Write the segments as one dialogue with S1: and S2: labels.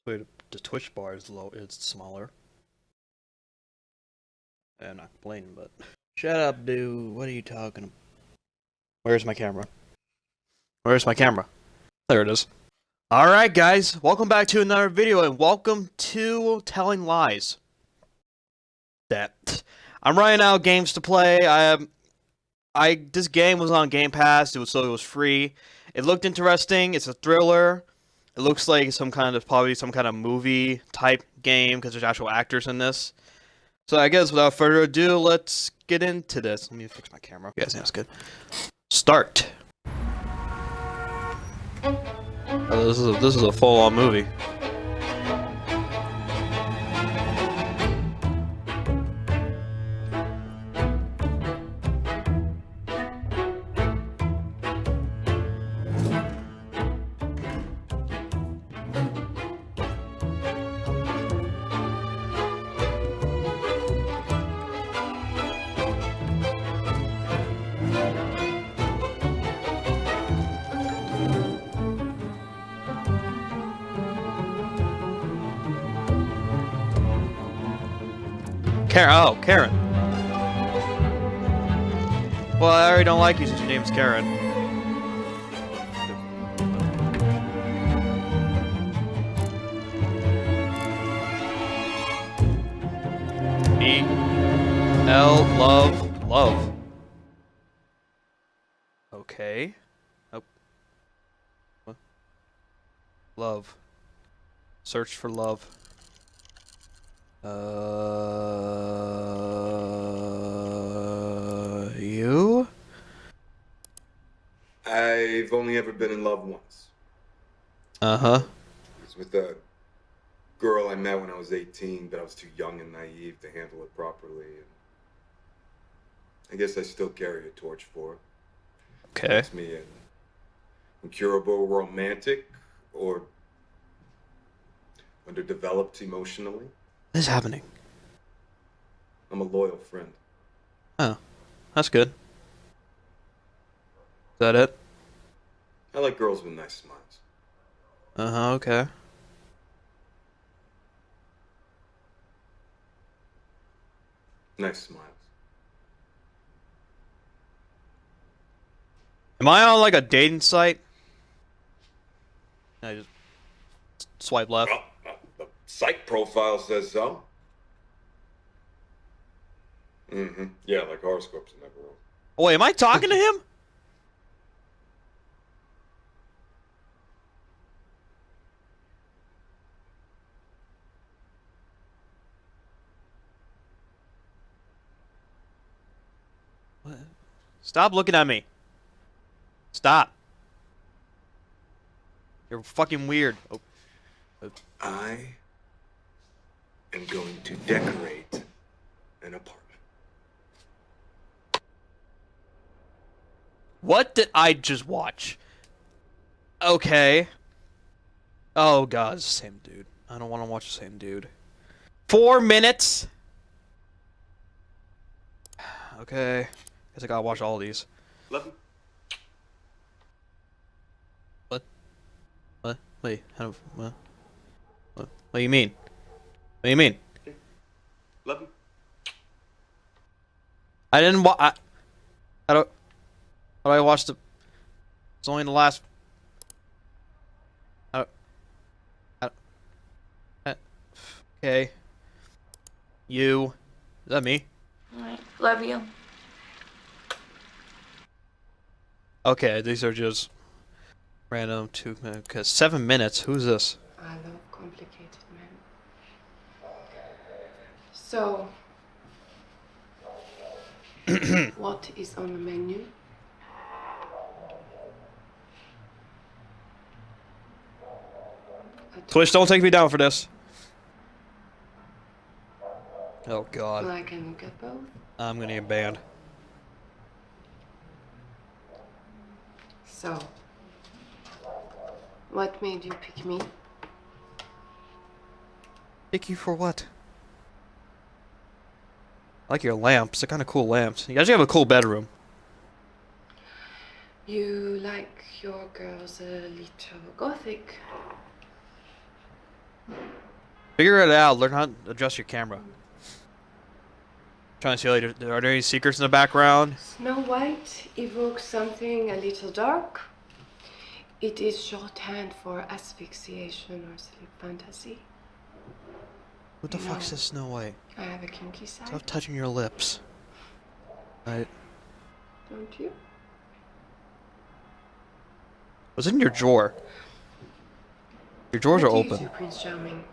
S1: Wait, the Twitch bar is low. It's smaller. I'm not complaining, but shut up, dude. What are you talking about? Where's my camera? Where's my camera? There it is. Alright, guys. Welcome back to another video, and welcome to Telling Lies. I'm running out of games to play. This game was on Game Pass, so it was free. It looked interesting. It's a thriller. It looks like probably some kind of movie type game because there's actual actors in this. So I guess without further ado, let's get into this. Let me fix my camera. You guys think that's good? Start. Oh, this is a full-on movie. Karen. Well, I already don't like you since your name's Karen. Love. Okay. Oh. What? Love. Search for love. You?
S2: I've only ever been in love once.
S1: Uh-huh.
S2: It was with a girl I met when I was 18, but I was too young and naive to handle it properly. And I guess I still carry a torch for her.
S1: Okay.
S2: Makes me an incurable romantic or underdeveloped emotionally.
S1: What is happening?
S2: I'm a loyal friend.
S1: Oh, that's good. Is that it?
S2: I like girls with nice smiles.
S1: Uh-huh, okay.
S2: Nice smiles.
S1: Am I on like a dating site? I just swipe left.
S2: Well, the site profile says so. Mm-hmm. Yeah, like horoscopes in that world.
S1: Oh, wait, am I talking to him? What? Stop looking at me. Stop. You're fucking weird. Oh.
S2: I am going to decorate an apartment.
S1: What did I just watch? Okay. Oh god, it's the same dude. I don't want to watch the same dude. 4 minutes? Okay. Guess I gotta watch all these.
S2: Love you.
S1: What? Wait, what? What do you mean? What do you mean?
S2: Love you.
S1: I didn't I don't... How do I watch the... It's only in the last... Okay. You... Is that me?
S3: Alright, love you.
S1: Okay, these are just... Random 2 minutes. Because 7 minutes? Who's this?
S3: I love complicated men. So... what is on the menu?
S1: Twitch, don't take me down for this. Oh god.
S3: Well, I can get both.
S1: I'm gonna get banned.
S3: So... what made you pick me?
S1: Pick you for what? I like your lamps. They're kind of cool lamps. You actually have a cool bedroom.
S3: You like your girls a little gothic.
S1: Figure it out. Learn how to adjust your camera. Trying to see, like, are there any secrets in the background?
S3: Snow White evokes something a little dark. It is shorthand for asphyxiation or sleep fantasy.
S1: What the fuck is this Snow White?
S3: I have a kinky side.
S1: Stop touching your lips. Right.
S3: Don't you?
S1: What's in your drawer? Your drawers are
S3: What do you
S1: open.
S3: do, Prince Charming?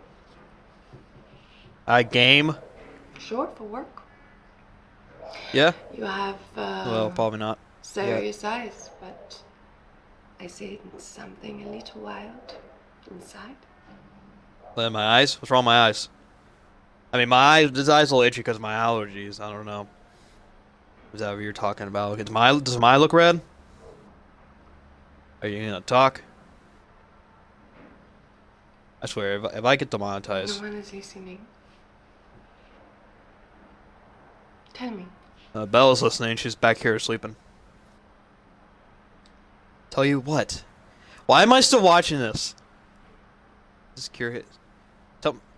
S1: I game.
S3: Short for work.
S1: Yeah.
S3: You have
S1: Well, probably not.
S3: serious eyes, but I see something a little wild inside.
S1: My eyes? What's wrong with my eyes? I mean, my eyes. This eye's a little itchy because of my allergies. I don't know. Is that what you're talking about? Does my eye look red? Are you gonna talk? I swear, if I get demonetized.
S3: No one is listening. Tell me.
S1: Bella's listening. She's back here sleeping. Tell you what? Why am I still watching this? Just curious.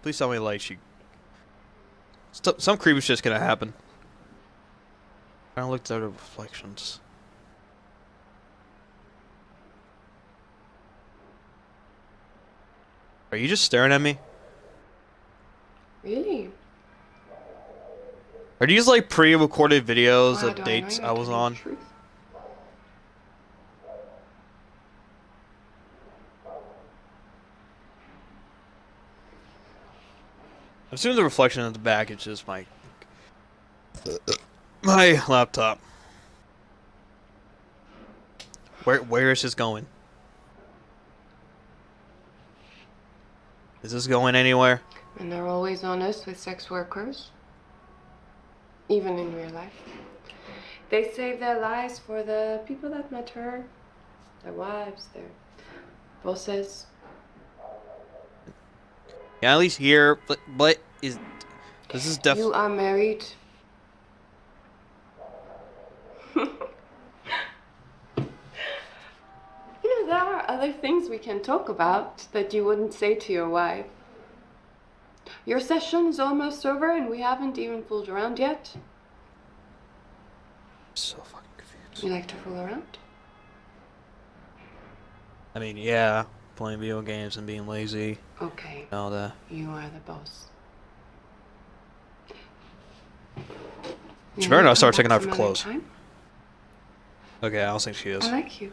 S1: Please tell me, like, some creepy shit's gonna happen. I don't look at the reflections. Are you just staring at me?
S3: Really?
S1: Are these like pre-recorded videos
S3: How
S1: of
S3: do
S1: dates
S3: know
S1: I
S3: you're
S1: was
S3: telling
S1: on?
S3: the truth?
S1: I'm assuming the reflection at the back is just my laptop. Where is this going? Is this going anywhere?
S3: And they're always honest with sex workers. Even in real life. They save their lives for the people that matter. Their wives, their bosses.
S1: Yeah, at least here. But this is
S3: You
S1: definitely.
S3: are married. You know, there are other things we can talk about that you wouldn't say to your wife. Your session is almost over and we haven't even fooled around yet.
S1: So fucking confused.
S3: You like to fool around?
S1: I mean, yeah, playing video games and being lazy,
S3: Okay,
S1: and all that.
S3: you are the boss.
S1: She better not start taking off her
S3: Some other
S1: clothes.
S3: time?
S1: Okay, I don't think she is.
S3: I like you.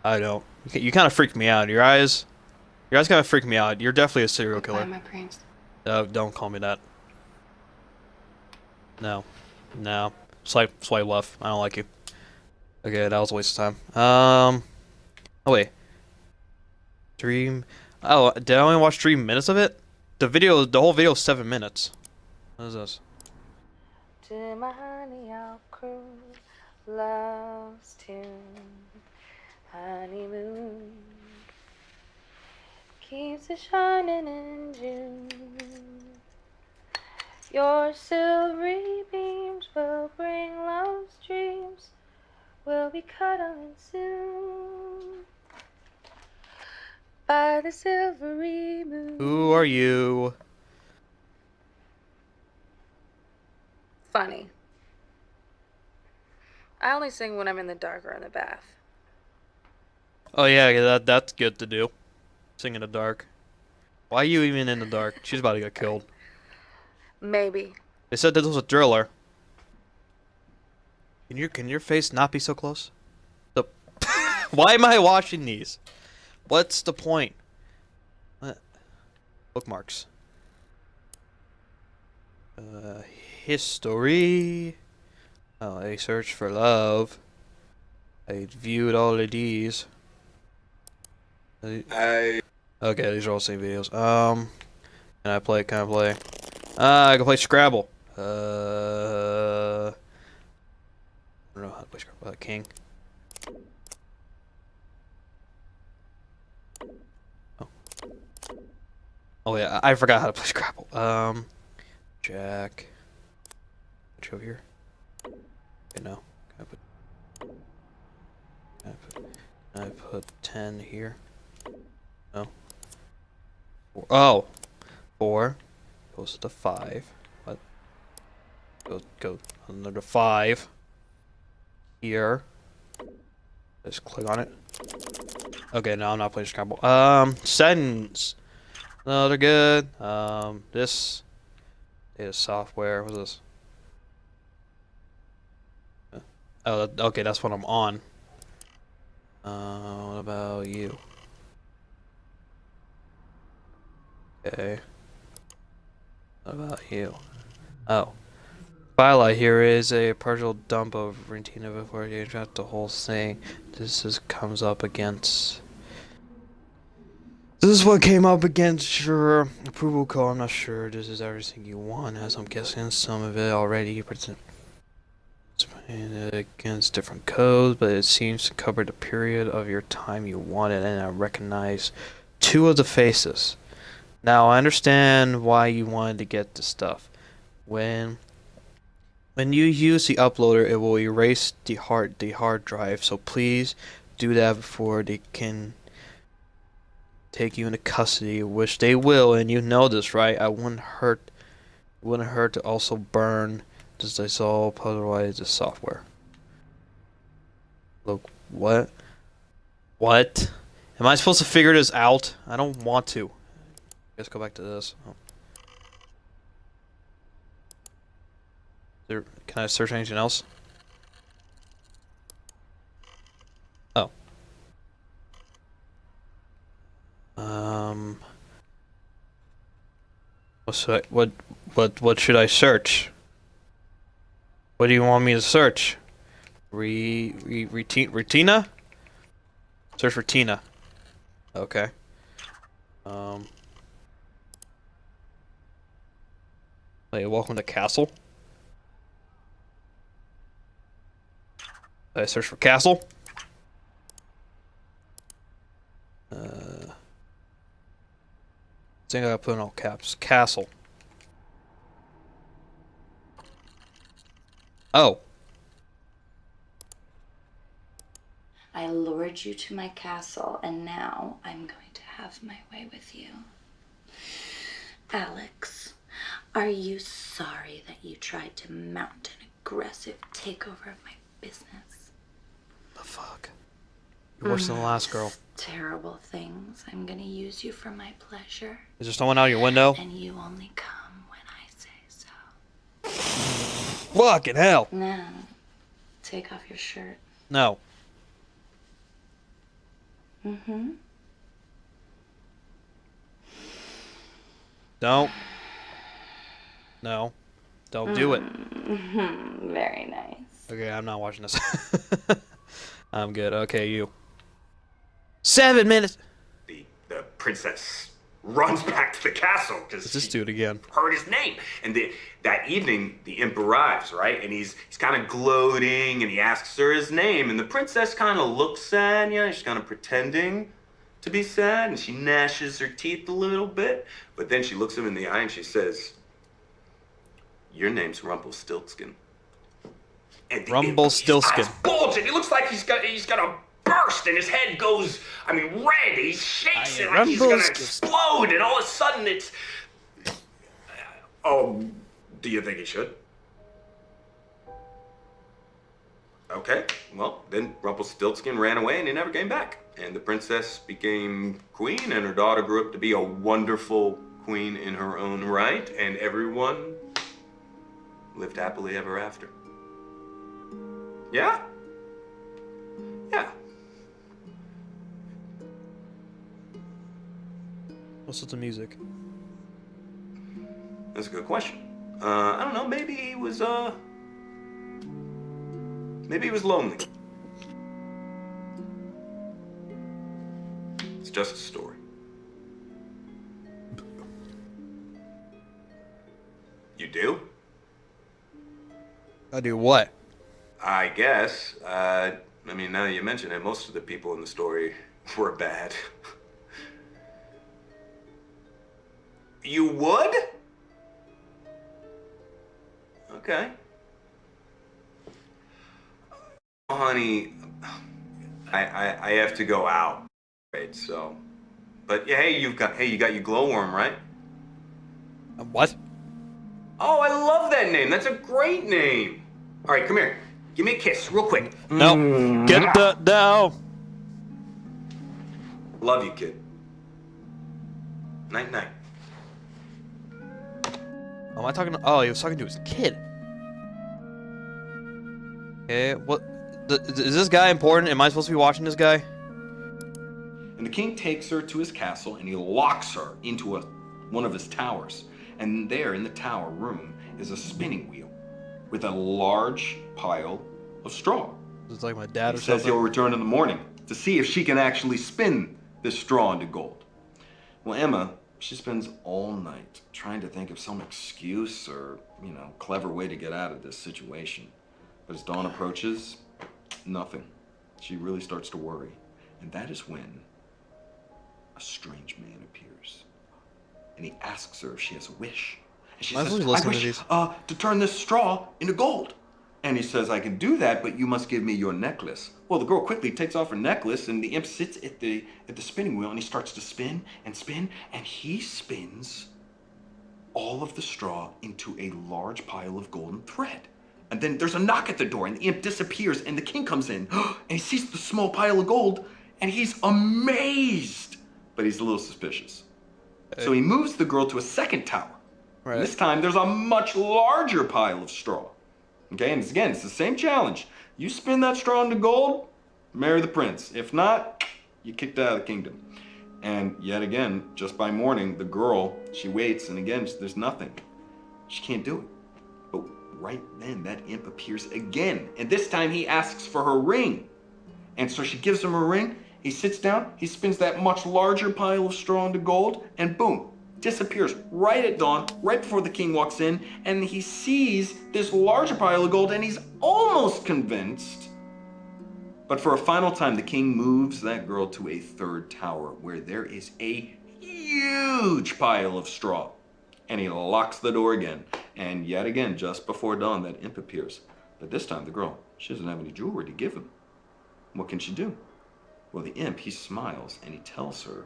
S1: I don't. You kind of freaked me out. Your eyes kind of freaked me out. You're definitely a serial
S3: Goodbye,
S1: killer.
S3: my prince.
S1: Don't call me that. No. Swipe left. I don't like you. Okay, that was a waste of time. Oh wait. Dream. Oh, did I only watch 3 minutes of it? The whole video is 7 minutes. What is this?
S4: To my honey, I'll cruise, love's tune, honeymoon, keeps it shining in June. Your silvery beams will bring love's dreams, we'll be cuddling soon by the silvery moon.
S1: Who are you?
S4: Funny. I only sing when I'm in the dark or in the bath.
S1: Oh yeah, that's good to do. Sing in the dark. Why are you even in the dark? She's about to get killed.
S4: Maybe.
S1: They said this was a thriller. Can your face not be so close? Why am I watching these? What's the point? What? Bookmarks. History. Oh, I searched for love. I viewed all of these. Okay, these are all the same videos. Can I play? I can play Scrabble. I don't know how to play Scrabble. King. Oh yeah, I forgot how to play Scrabble. Jack. Put you over here. Okay, no. Can I put 10 here? No. Oh. 4 goes to 5. What? Go another 5. Here. Just click on it. Okay, no, I'm not playing Scrabble. Settings. No, they're good. This is software. What's this? Oh, okay, that's what I'm on. What about you? Okay. What about you? Oh. File here is a partial dump of Rentina before you drop the whole thing. This comes up against. This is what came up against your approval code. I'm not sure this is everything you want, as I'm guessing some of it already against different codes, but it seems to cover the period of your time you wanted, and I recognize 2 of the faces. Now I understand why you wanted to get the stuff. When you use the uploader, it will erase the hard drive. So please do that before they can take you into custody, which they will, and you know this, right? I wouldn't hurt to also burn this dissolve, otherwise the software. Look, what? What? Am I supposed to figure this out? I don't want to. Let's go back to this. Oh. Can I search anything else? Oh. What should I search? What do you want me to search? Retina? Search for Tina. Okay. Hey, welcome to Castle. I search for Castle. I think I gotta put in all caps. Castle. Oh.
S5: I lured you to my castle, and now I'm going to have my way with you. Alex, are you sorry that you tried to mount an aggressive takeover of my business?
S1: The fuck? You're worse than the last girl.
S5: Terrible things. I'm gonna use you for my pleasure.
S1: Is there someone out your window?
S5: And you only come when I say so.
S1: Fucking hell.
S5: Now, take off your shirt.
S1: No.
S5: Mm-hmm.
S1: Don't. No. Don't do it.
S5: Mm-hmm. Very nice.
S1: Okay, I'm not watching this. I'm good. Okay, you. 7 minutes.
S6: The princess runs back to the castle because
S1: Let's just do it again.
S6: heard his name. And that evening, the imp arrives, right? And he's kind of gloating, and he asks her his name. And the princess kind of looks sad, you know, she's kind of pretending to be sad, and she gnashes her teeth a little bit. But then she looks him in the eye and she says, "Your name's Rumpelstiltskin." And the
S1: Rumpelstiltskin.
S6: His eyes bulge, and he looks like he's gonna burst, and his head goes, red. He shakes it like he's gonna explode, and all of a sudden it's... Oh, do you think he should? Okay, well, then Rumpelstiltskin ran away, and he never came back. And the princess became queen, and her daughter grew up to be a wonderful queen in her own right, and everyone lived happily ever after. Yeah? Yeah.
S1: What's with the music?
S6: That's a good question. I don't know, maybe he was lonely. It's just a story. You do?
S1: I do what?
S6: I guess. Now that you mention it, most of the people in the story were bad. You would? Okay. Oh, honey, I have to go out, right? So, but yeah, hey, you got your glowworm, right?
S1: What?
S6: Oh, I love that name. That's a great name. All right, come here. Give me a kiss, real quick.
S1: No. Get that down.
S6: Love you, kid. Night, night.
S1: Oh, am I talking to... Oh, he was talking to his kid. Okay, what... Is this guy important? Am I supposed to be watching this guy?
S7: And the king takes her to his castle and he locks her into one of his towers. And there in the tower room is a spinning wheel with a large pile of straw.
S1: It's like my dad or
S7: He says
S1: something.
S7: he'll return in the morning to see if she can actually spin this straw into gold. Well, Emma, she spends all night trying to think of some excuse or, clever way to get out of this situation. But as dawn approaches, nothing. She really starts to worry. And that is when a strange man appears. And he asks her if she has a wish. And she says, I wish to turn this straw into gold. And he says, I can do that, but you must give me your necklace. Well, the girl quickly takes off her necklace, and the imp sits at the spinning wheel, and he starts to spin and spin, and he spins all of the straw into a large pile of golden thread. And then there's a knock at the door, and the imp disappears, and the king comes in, and he sees the small pile of gold, and he's amazed, but he's a little suspicious. So he moves the girl to a second tower.
S1: Right.
S7: And this time, there's a much larger pile of straw. Okay, and it's the same challenge. You spin that straw into gold, marry the prince. If not, you're kicked out of the kingdom. And yet again, just by morning, the girl, she waits, and again, there's nothing. She can't do it. But right then, that imp appears again. And this time, he asks for her ring. And so she gives him her ring. He sits down, he spins that much larger pile of straw into gold, and boom, disappears right at dawn, right before the king walks in, and he sees this larger pile of gold, and he's almost convinced. But for a final time, the king moves that girl to a third tower, where there is a huge pile of straw. And he locks the door again, and yet again, just before dawn, that imp appears. But this time, the girl, she doesn't have any jewelry to give him. What can she do? Well, the imp, he smiles, and he tells her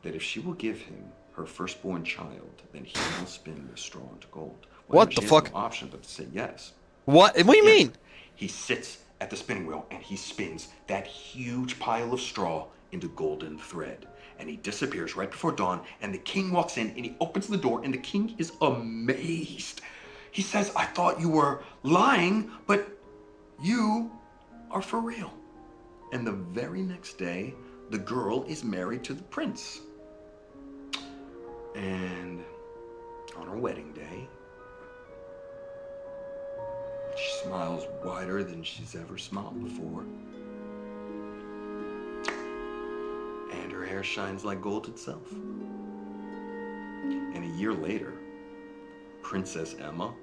S7: that if she will give him her firstborn child, then he will spin the straw into gold. Well,
S1: What the
S7: she
S1: fuck?
S7: has no option but to say yes.
S1: What? What do you mean?
S7: He sits at the spinning wheel and he spins that huge pile of straw into golden thread. And he disappears right before dawn, and the king walks in and he opens the door, and the king is amazed. He says, I thought you were lying, but you are for real. And the very next day, the girl is married to the prince. And on her wedding day, she smiles wider than she's ever smiled before. And her hair shines like gold itself. And a year later, Princess Emma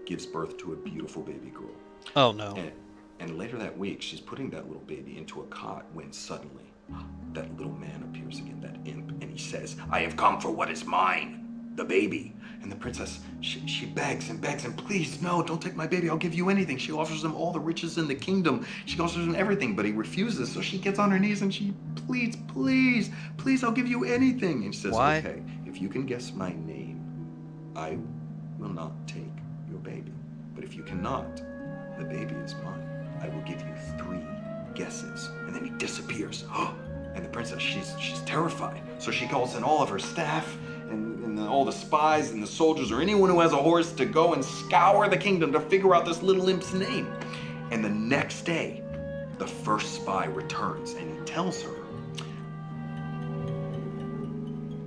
S7: gives birth to a beautiful baby girl.
S1: Oh, no.
S7: And later that week, she's putting that little baby into a cot when suddenly that little man appears again, that imp, and he says, I have come for what is mine, the baby. And the princess, she begs and begs, and please, no, don't take my baby, I'll give you anything. She offers him all the riches in the kingdom. She offers him everything, but he refuses. So she gets on her knees and she pleads, please, please, I'll give you anything. And he says,
S1: Why?
S7: Okay, if you can guess my name, I will not take your baby. But if you cannot, the baby is mine. I will give you 3 guesses. And then he disappears. And the princess, she's terrified. So she calls in all of her staff and all the spies and the soldiers or anyone who has a horse to go and scour the kingdom to figure out this little imp's name. And the next day, the first spy returns and he tells her,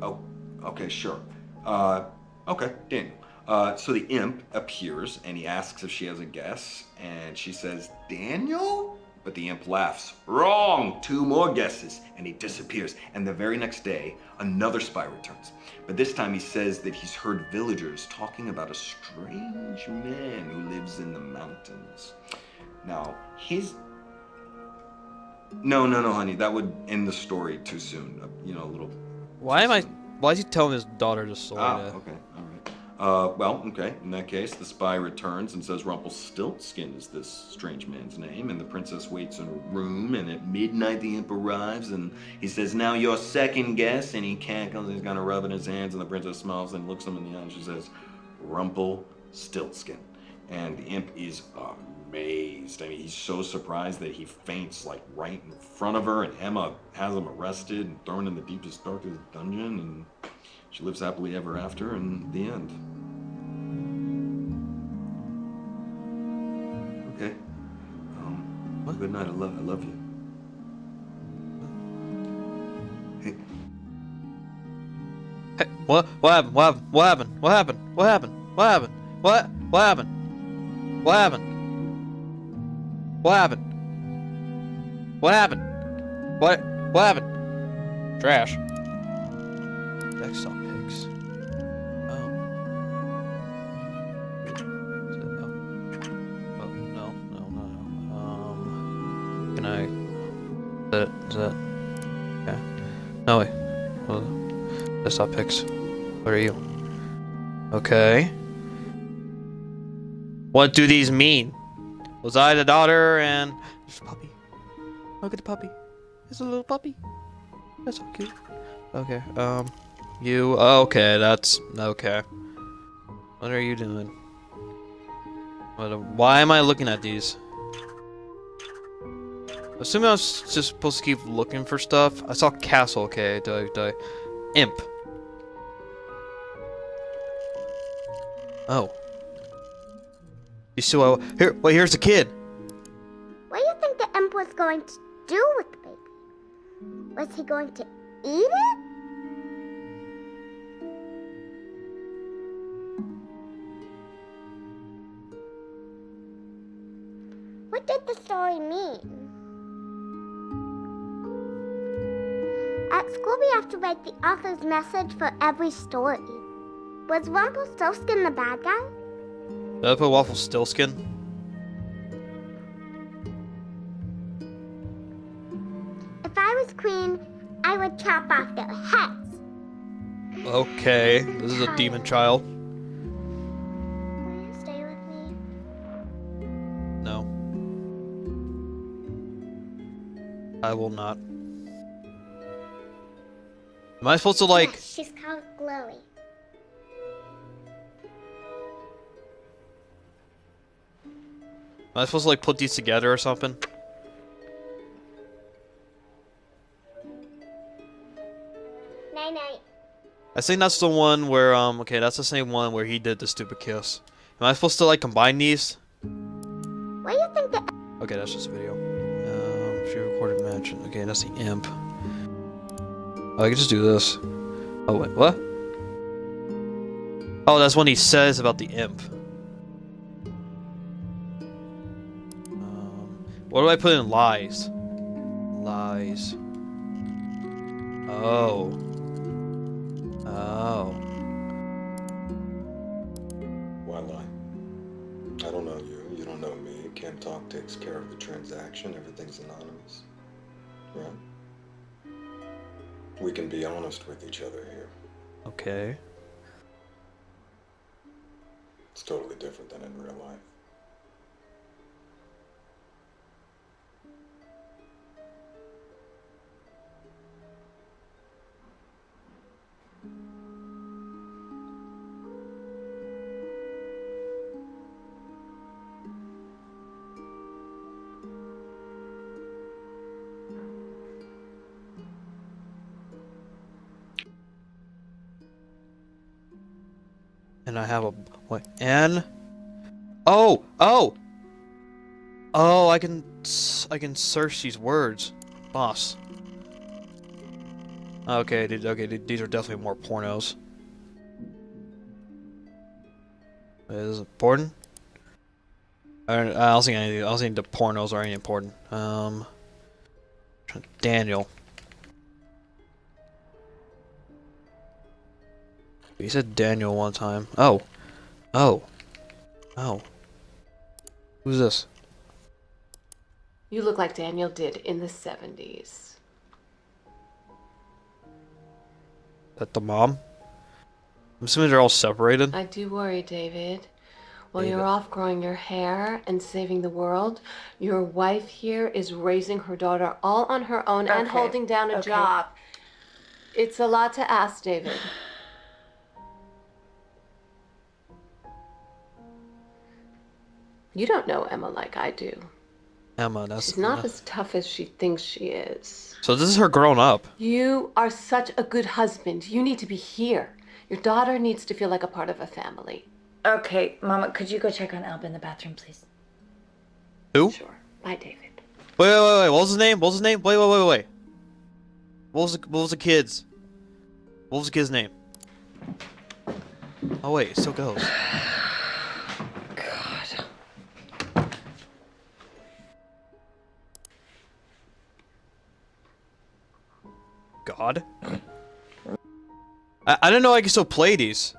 S7: oh, okay, sure. Okay, Daniel. So the imp appears and he asks if she has a guess, and she says, Daniel? But the imp laughs. Wrong! 2 more guesses. And he disappears. And the very next day, another spy returns. But this time he says that he's heard villagers talking about a strange man who lives in the mountains. Now, No, honey. That would end the story too soon. A little...
S1: Why is he telling his daughter this story?
S7: Okay, all Well, okay, in that case, the spy returns and says Rumpelstiltskin is this strange man's name, and the princess waits in a room, and at midnight the imp arrives, and he says, now your second guess, and he cackles, he's gonna rub in his hands, and the princess smiles and looks him in the eye, and she says, Rumpelstiltskin. And the imp is amazed. I mean, he's so surprised that he faints, like, right in front of her, and Emma has him arrested and thrown in the deepest, darkest dungeon, and she lives happily ever after, and the end. Okay. Good night. I love you. Hey.
S1: Hey, what happened? What happened? What happened? What happened? What happened? What happened? What happened? What happened? What happened? What happened? Trash. Desktop pics. Oh. Is it, oh, no. Can I? Is that? Yeah. No wait. Well, desktop pics. What are you? Okay. What do these mean? Was I the daughter and there's a puppy? Look at the puppy. It's a little puppy. That's so cute. Okay. You. Okay, that's okay. What are you doing? Why am I looking at these? Assuming I was just supposed to keep looking for stuff. I saw castle. Okay. Do I? Imp. Oh. You see what? Here. Wait. Here's the kid.
S8: What do you think the imp was going to do with the baby? Was he going to eat it? What did the story mean? At school, we have to write the author's message for every story. Was Rumpelstiltskin the bad guy?
S1: Did I put Wafflestiltskin?
S8: If I was queen, I would chop off their heads.
S1: Okay, this is a demon child.
S8: Will you stay with me?
S1: No. I will not. Am I supposed to like...
S8: Yes, she's called Glowy.
S1: Am I supposed to like put these together or something?
S8: Night-night.
S1: I think that's the one where, okay, that's the same one where he did the stupid kiss. Am I supposed to like combine these?
S8: What do you think the...
S1: Okay, that's just a video. She recorded mention. Okay, that's the imp. Oh, I can just do this. Oh, wait, what? Oh, that's what he says about the imp. What do I put in lies? Lies. Oh. Oh.
S2: Why lie? I don't know you. You don't know me. Can't Talk takes care of the transaction. Everything's anonymous. Right? We can be honest with each other here.
S1: Okay.
S2: It's totally different than in real life.
S1: And I have a what? N. Oh, I can search these words, boss. Okay, these are definitely more pornos. Is it important? I don't think any. I don't think the pornos are any important. Daniel. You said Daniel one time. Oh. Who's this?
S3: You look like Daniel did in the 70s.
S1: That the mom? I'm assuming they're all separated.
S3: I do worry, David. While
S1: David.
S3: you're off growing your hair and saving the world, your wife here is raising her daughter all on her own and
S5: Okay,
S3: holding down a
S5: okay.
S3: job. It's a lot to ask, David. You don't know Emma like I do.
S1: Emma, that's
S3: She's not as tough as she thinks she is.
S1: So this is her grown up.
S3: You are such a good husband. You need to be here. Your daughter needs to feel like a part of a family.
S5: Okay, Mama, could you go check on Alba in the bathroom, please?
S1: Who?
S3: Sure. Bye, David.
S1: Wait. What was his name? What was his name? Wait. What was the kid's? What was the kid's name? Oh wait, it still goes. God. I didn't know I could still play these.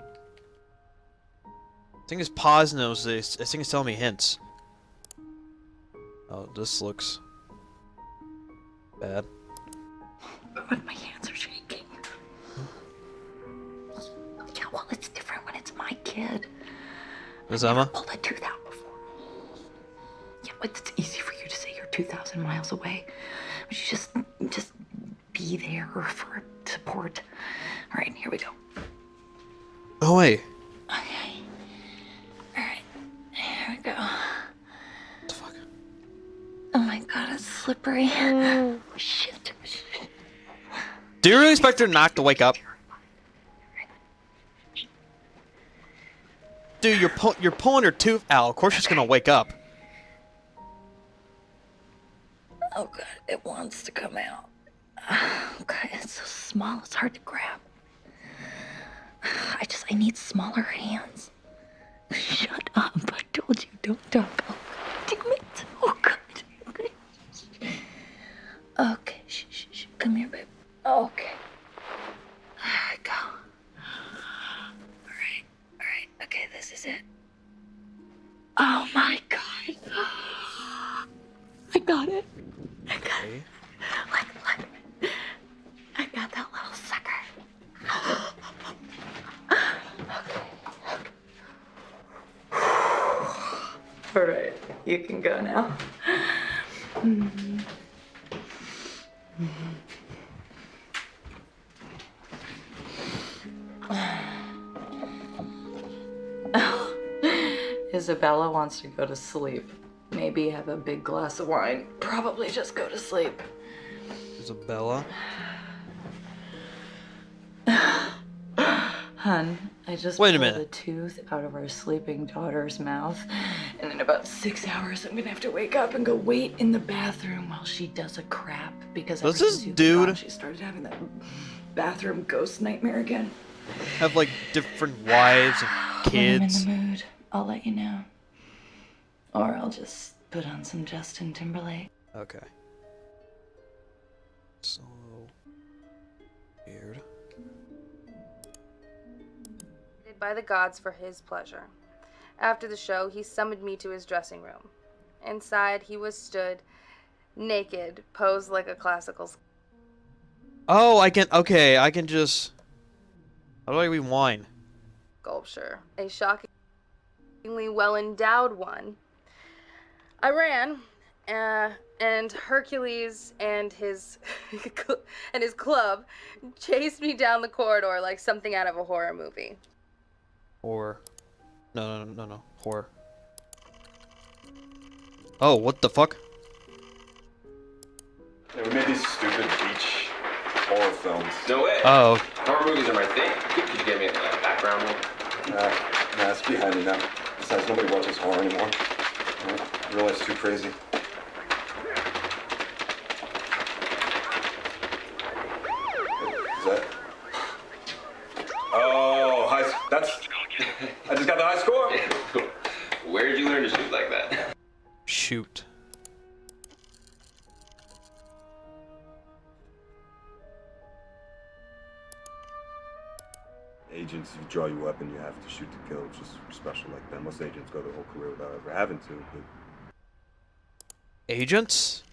S1: I think it's pause knows this. I think it's telling me hints. Oh, this looks bad.
S5: But my hands are shaking. Yeah, well, it's different when it's my kid.
S1: Is Emma?
S5: Pulled a tooth out before. Yeah, but it's easy for you to say you're 2,000 miles away. But you just be there for support. All right, here we go.
S1: Oh wait.
S5: Okay. All right, here we go.
S1: What the fuck?
S5: Oh my God, it's slippery. Oh, shit.
S1: Do you really expect her not to wake up? Dude, you're pulling her tooth out. Of course she's gonna wake up.
S5: Oh God, it wants to come out. Oh God, it's so small, it's hard to grab. I need smaller hands. Shut up, I told you, don't talk. Oh God, damn it. Oh God. Okay, shh. Come here, babe. Okay. There we go. All right. Okay, this is it. Oh my God. I got it.
S1: Okay.
S5: Look. I got that little sucker. Okay. All right, you can go now. Isabella wants to go to sleep. Maybe have a big glass of wine. Probably just go to sleep.
S1: Isabella.
S5: Hun, I just
S1: Wait a
S5: pulled
S1: minute.
S5: a tooth out of our sleeping daughter's mouth. And in about 6 hours, I'm gonna have to wake up and go wait in the bathroom while she does a crap. Because ever
S1: Does this
S5: since you've been
S1: dude-
S5: gone, she started having that bathroom ghost nightmare again.
S1: Have like different wives and kids.
S5: When I'm in the mood, I'll let you know. Or I'll just put on some Justin Timberlake.
S1: Okay. So weird.
S4: By the gods for his pleasure. After the show, he summoned me to his dressing room. Inside, he was stood naked, posed like a classical
S1: Oh, I can just. How do I rewind?
S4: sculpture, a shockingly well-endowed one. I ran, and Hercules and his and his club chased me down the corridor like something out of a horror movie.
S1: Horror. No. Horror. Oh, what the fuck?
S7: Yeah, we made these stupid beach horror films.
S6: No way.
S1: Oh,
S6: Horror movies are my thing. Could you get me a background one?
S7: Nah, it's behind me now. Besides, nobody watches horror anymore. Real life's too crazy. Is that? Oh, that's. I just got the high score.
S6: Where did you learn to shoot like that?
S1: shoot.
S2: Agents, you draw your weapon, you have to shoot to kill. It's just special like that. Most agents go their whole career without ever having to, but
S1: Agents?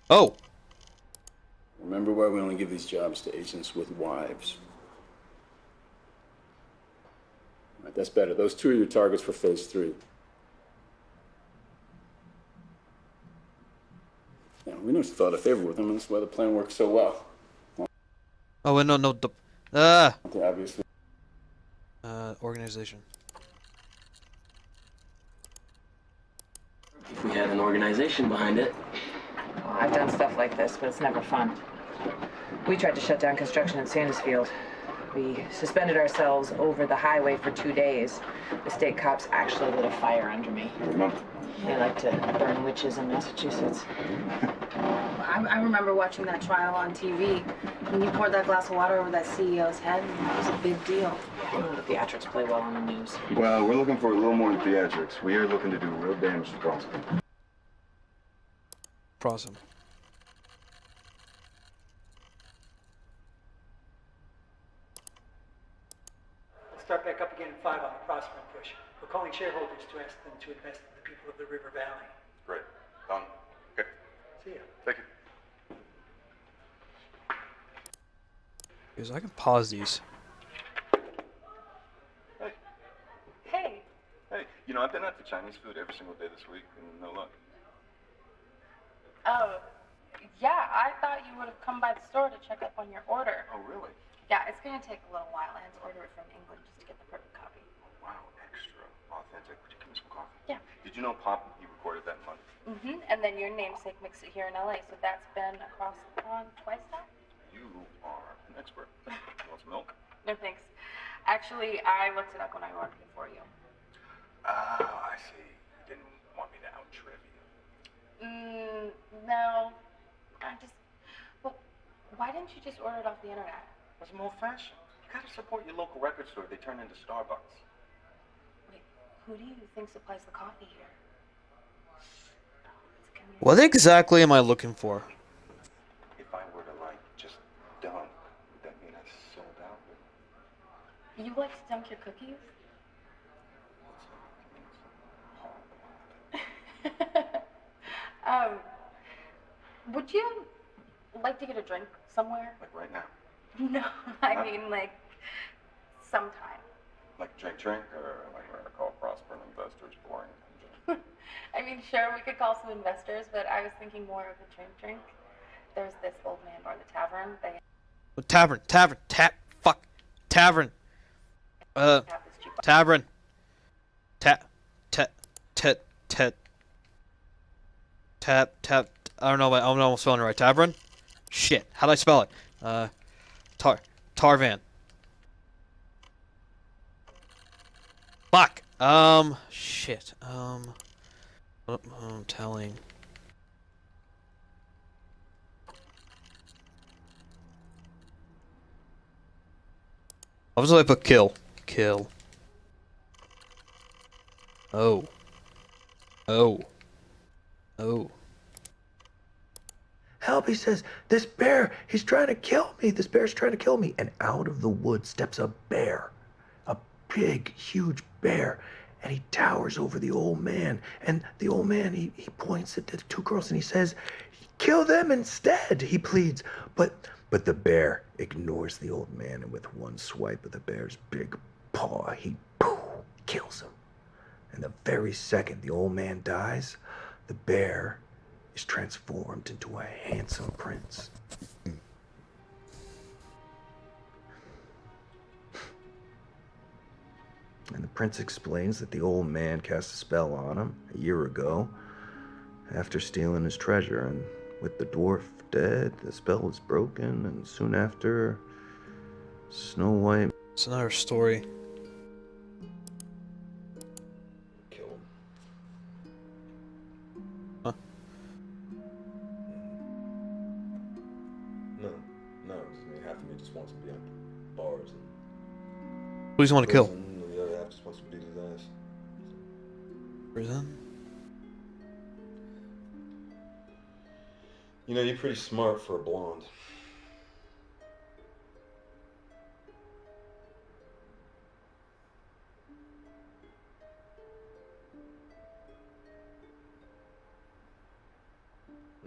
S1: Oh.
S9: Remember why we only give these jobs to agents with wives. All right, that's better. Those two are your targets for phase 3. Yeah, we know you thought a favor with them, and that's why the plan works so well.
S1: Oh, wait, no, the...
S9: Obviously.
S1: Organization.
S10: If we had an organization behind it.
S11: I've done stuff like this, but it's never fun. We tried to shut down construction in Sandusfield. We suspended ourselves over the highway for 2 days. The state cops actually lit a fire under me.
S9: I remember.
S11: They like to burn witches in Massachusetts.
S4: I remember watching that trial on TV. When you poured that glass of water over that CEO's head, that was a big deal.
S11: The theatrics play well on the news.
S9: Well, we're looking for a little more than theatrics. We are looking to do real damage to Boston.
S1: Awesome.
S12: We'll start back up again at 5 on the Prosper push. We're calling shareholders to ask them to invest in the people of the River Valley.
S9: Great. Done. Okay.
S12: See ya.
S9: Thank you.
S1: Because I can pause these.
S9: Hey.
S4: Hey.
S9: Hey, you know, I've been out for Chinese food every single day this week, and no luck.
S4: Oh, yeah, I thought you would have come by the store to check up on your order.
S9: Oh, really?
S4: Yeah, it's going to take a little while. I had to order it from England just to get the perfect copy.
S9: Wow, extra authentic. Would you give me some coffee?
S4: Yeah.
S9: Did you know Pop, he recorded that in London?
S4: Mm-hmm. And then your namesake mixed it here in LA, so that's been across the pond twice now?
S9: You are an expert. You want some milk?
S4: No, thanks. Actually, I looked it up when I ordered it for you.
S9: Oh, I see. You didn't want me to out-trivia.
S4: No. Well, why didn't you just order it off the internet?
S9: It's more fashion. You gotta support your local record store. They turn into Starbucks.
S4: Wait, who do you think supplies the coffee here?
S1: What exactly am I looking for?
S9: If I were to, like, just dunk, would that mean I sold out?
S4: You like to dunk your cookies? Would you like to get a drink somewhere?
S9: Like right now?
S4: No, I mean like sometime.
S9: Like drink, or like we're gonna call Prosper and investors boring?
S4: I mean, sure, we could call some investors, but I was thinking more of a drink. There's this old man bar, the tavern.
S1: Tavern. I don't know, I'm almost spelling it right. Tavern? Shit, how do I spell it? Tarvan. Fuck. Shit. What I'm telling. Obviously I put kill. Kill. Oh.
S13: Help, he says. This bear, he's trying to kill me. This bear's trying to kill me. And out of the woods steps a bear. A big, huge bear. And he towers over the old man. And the old man, he points at the two girls and he says, kill them instead, he pleads. But the bear ignores the old man, and with one swipe of the bear's big paw, he kills him. And the very second the old man dies, the bear is transformed into a handsome prince. And the prince explains that the old man cast a spell on him a year ago after stealing his treasure, and with the dwarf dead, the spell was broken, and soon after, Snow White...
S1: It's another story.
S9: Kill him.
S1: Huh?
S9: No, because I mean, half of me just wants to be on bars.
S1: Who does he want to kill?
S9: And the other half just wants to beat his ass.
S1: Prison?
S9: You know, you're pretty smart for a blonde.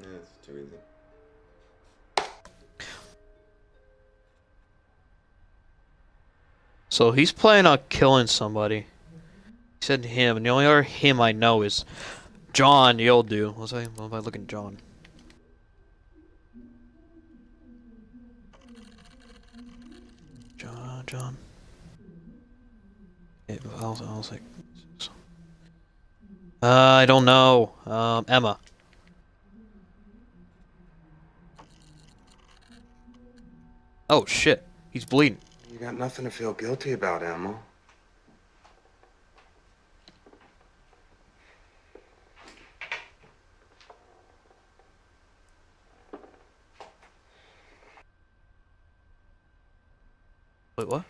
S9: Yeah, it's too easy.
S1: So he's planning on killing somebody. He said him, and the only other him I know is John, the old dude. What am I looking at John? John. Yeah, I was like, I don't know. Emma. Oh shit, he's bleeding.
S2: You got nothing to feel guilty about, Emma.
S1: Wait, what?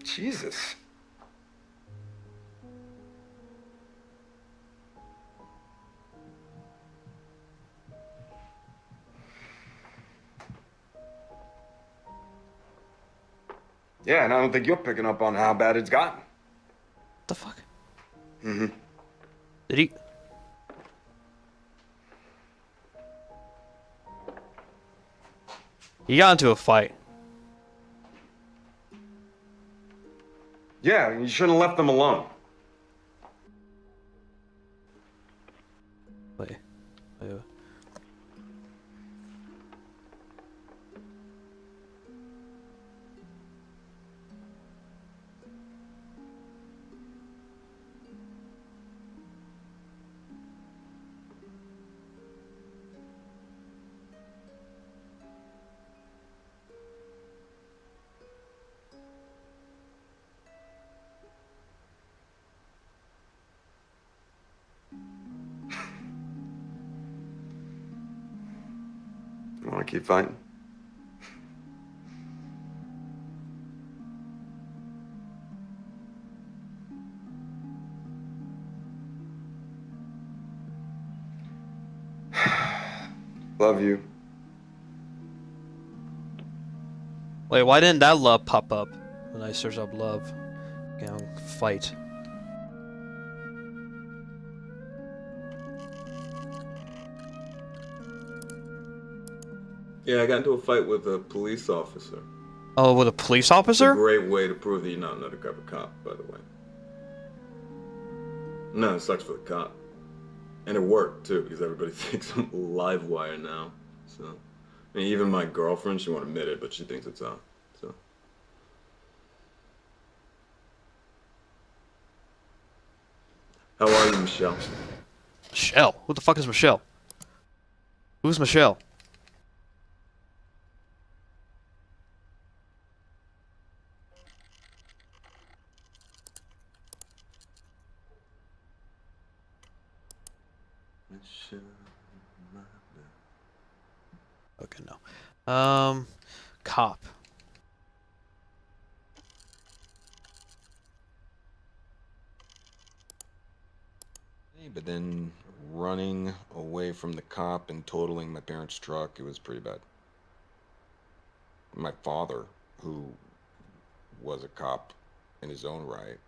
S2: Jesus. Yeah, and I don't think you're picking up on how bad it's gotten.
S1: What the fuck?
S2: Mm-hmm.
S1: Did he? He got into a fight.
S2: Yeah, you shouldn't have left them alone.
S1: Wait.
S2: You want to keep fighting? Love you.
S1: Wait, why didn't that love pop up when I searched up love? You know, fight.
S7: Yeah, I got into a fight with a police officer.
S1: Oh, with a police
S7: It's a
S1: officer?
S7: great way to prove that you're not an undercover cop, by the way. No, it sucks for the cop. And it worked, too, because everybody thinks I'm live wire now. So, I mean, even my girlfriend, she won't admit it, but she thinks it's on. So. How are you, Michelle?
S1: Michelle? Who the fuck is Michelle? Who's Michelle? Okay, no. Cop.
S2: But then running away from the cop and totaling my parents' truck, it was pretty bad. My father, who was a cop in his own right,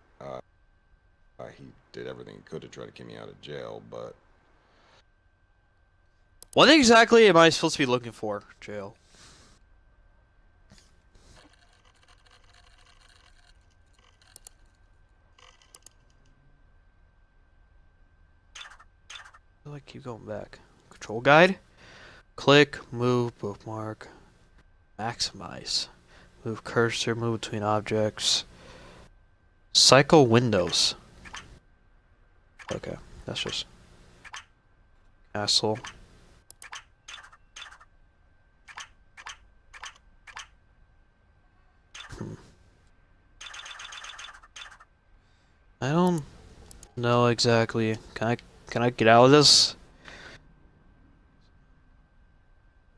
S2: he did everything he could to try to get me out of jail, but...
S1: What exactly am I supposed to be looking for? Jail. I keep going back. Control guide. Click, move, bookmark, maximize. Move cursor, move between objects. Cycle windows. Okay, that's just castle. I don't know exactly. Can I get out of this?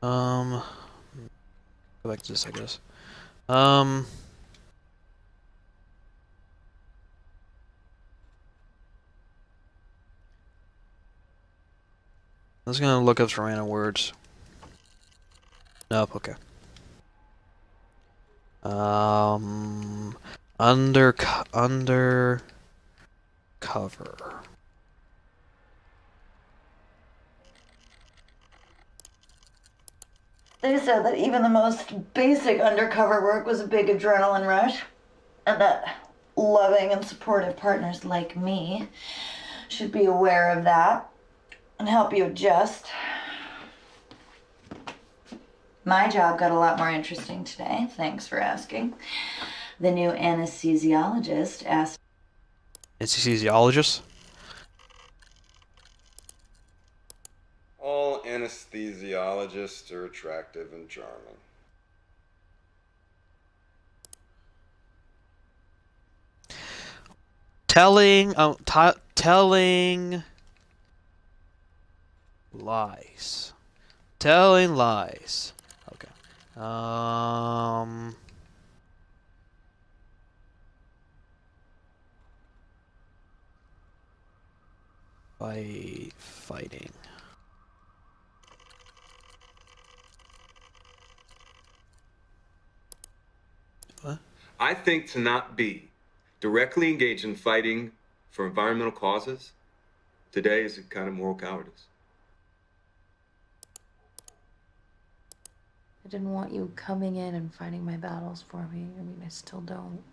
S1: Go back to this, I guess. I was gonna look up some random words. Nope, okay. Undercover.
S5: They said that even the most basic undercover work was a big adrenaline rush, and that loving and supportive partners like me should be aware of that and help you adjust. My job got a lot more interesting today, thanks for asking. The new anesthesiologist asked...
S1: Anesthesiologist?
S2: All anesthesiologists are attractive and charming.
S1: Telling lies. Telling lies. Okay. Fighting. What?
S2: I think to not be directly engaged in fighting for environmental causes today is a kind of moral cowardice.
S4: I didn't want you coming in and fighting my battles for me. I mean, I still don't.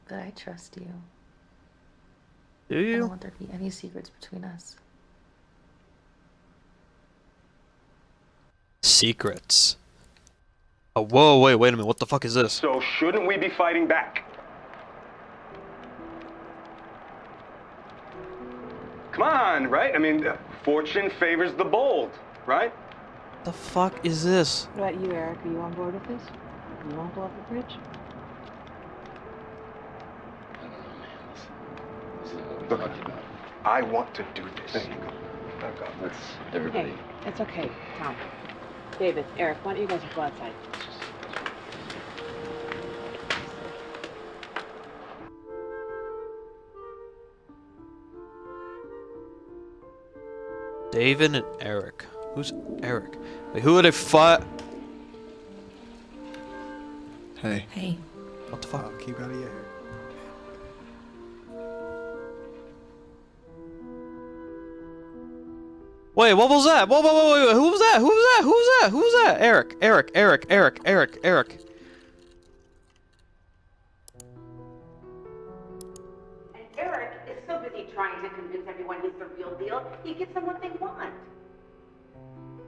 S4: But I trust you.
S1: Do
S4: I
S1: you?
S4: don't want there to be any secrets between us.
S1: Secrets. Oh, whoa, wait a minute. What the fuck is this?
S6: So shouldn't we be fighting back? Come on, right? I mean, fortune favors the bold, right?
S1: The fuck is this?
S11: What about you, Eric? Are you on board with this? You won't blow up the bridge?
S6: Look, I want to do this.
S10: Let's everybody.
S11: Hey, it's okay, Tom. David, Eric, why don't you guys go outside?
S1: David and Eric. Who's Eric? Wait, who would I fight?
S14: Hey.
S11: Hey.
S1: What the fuck?
S14: Keep out of your hair.
S1: Wait, what was that? Whoa, wait, who was that? Who was that? Who was that? Who was that? Eric.
S15: And Eric is so busy trying to convince everyone he's the real deal, he gives them what they want.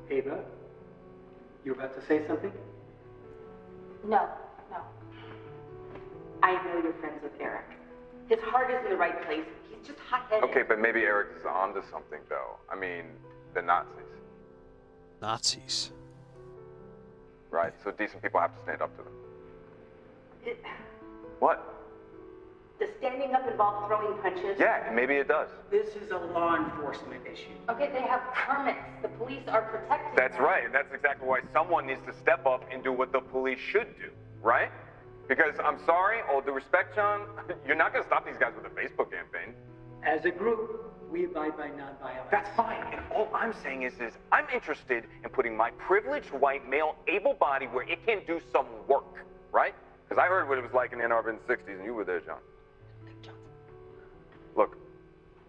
S12: Ava, you about to say something?
S15: No. I know you're friends with Eric. His heart is in the right place. He's just hot-headed.
S16: Okay, but maybe Eric is onto something, though. I mean, the Nazis.
S1: Nazis.
S16: Right, so decent people have to stand up to them.
S15: It-
S16: What?
S15: Does standing up involve throwing punches?
S16: Yeah, maybe it does.
S12: This is a law enforcement issue.
S15: Okay, they have permits. The police are protected.
S16: That's right, and that's exactly why someone needs to step up and do what the police should do, right? Because, I'm sorry, all due respect, John, you're not going to stop these guys with a Facebook campaign.
S12: As a group, we abide by nonviolence.
S16: That's fine, and all I'm saying is I'm interested in putting my privileged white male able body where it can do some work, right? Because I heard what it was like in Ann Arbor in the 60s, and you were there, John. Look,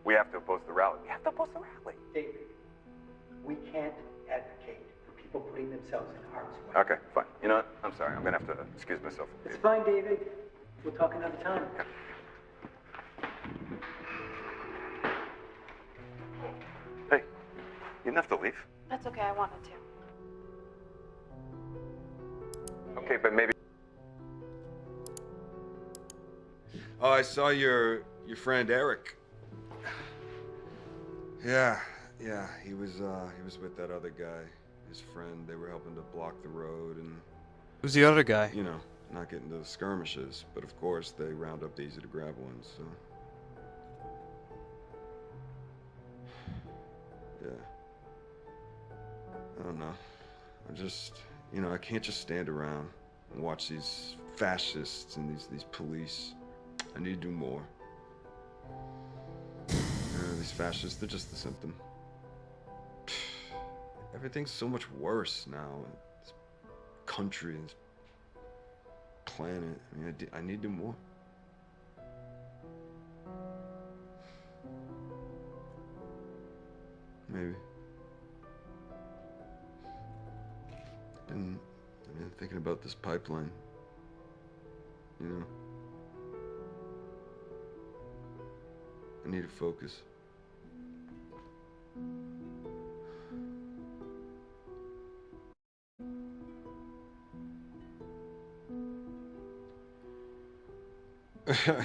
S16: we have to oppose the rally. We have to oppose the rally.
S12: David, we can't advocate for people putting themselves in harm's way.
S16: Okay, fine. You know what? I'm sorry. I'm going to have to excuse myself.
S12: It's fine, David. We'll talk another time.
S16: Hey, you didn't have to leave.
S4: That's okay, I wanted to.
S16: Okay, but maybe...
S2: Oh, I saw your friend Eric. Yeah, he was with that other guy, his friend. They were helping to block the road and...
S1: Who's the other guy?
S2: You know, not getting to the skirmishes, but of course they round up the easy to grab ones, so... Yeah. I don't know. I just, I can't just stand around and watch these fascists and these police. I need to do more. These fascists, they're just the symptom. Everything's so much worse now. This country, this planet. I mean, I need to do more. Maybe. I've been thinking about this pipeline. You know? I need to focus. Yeah,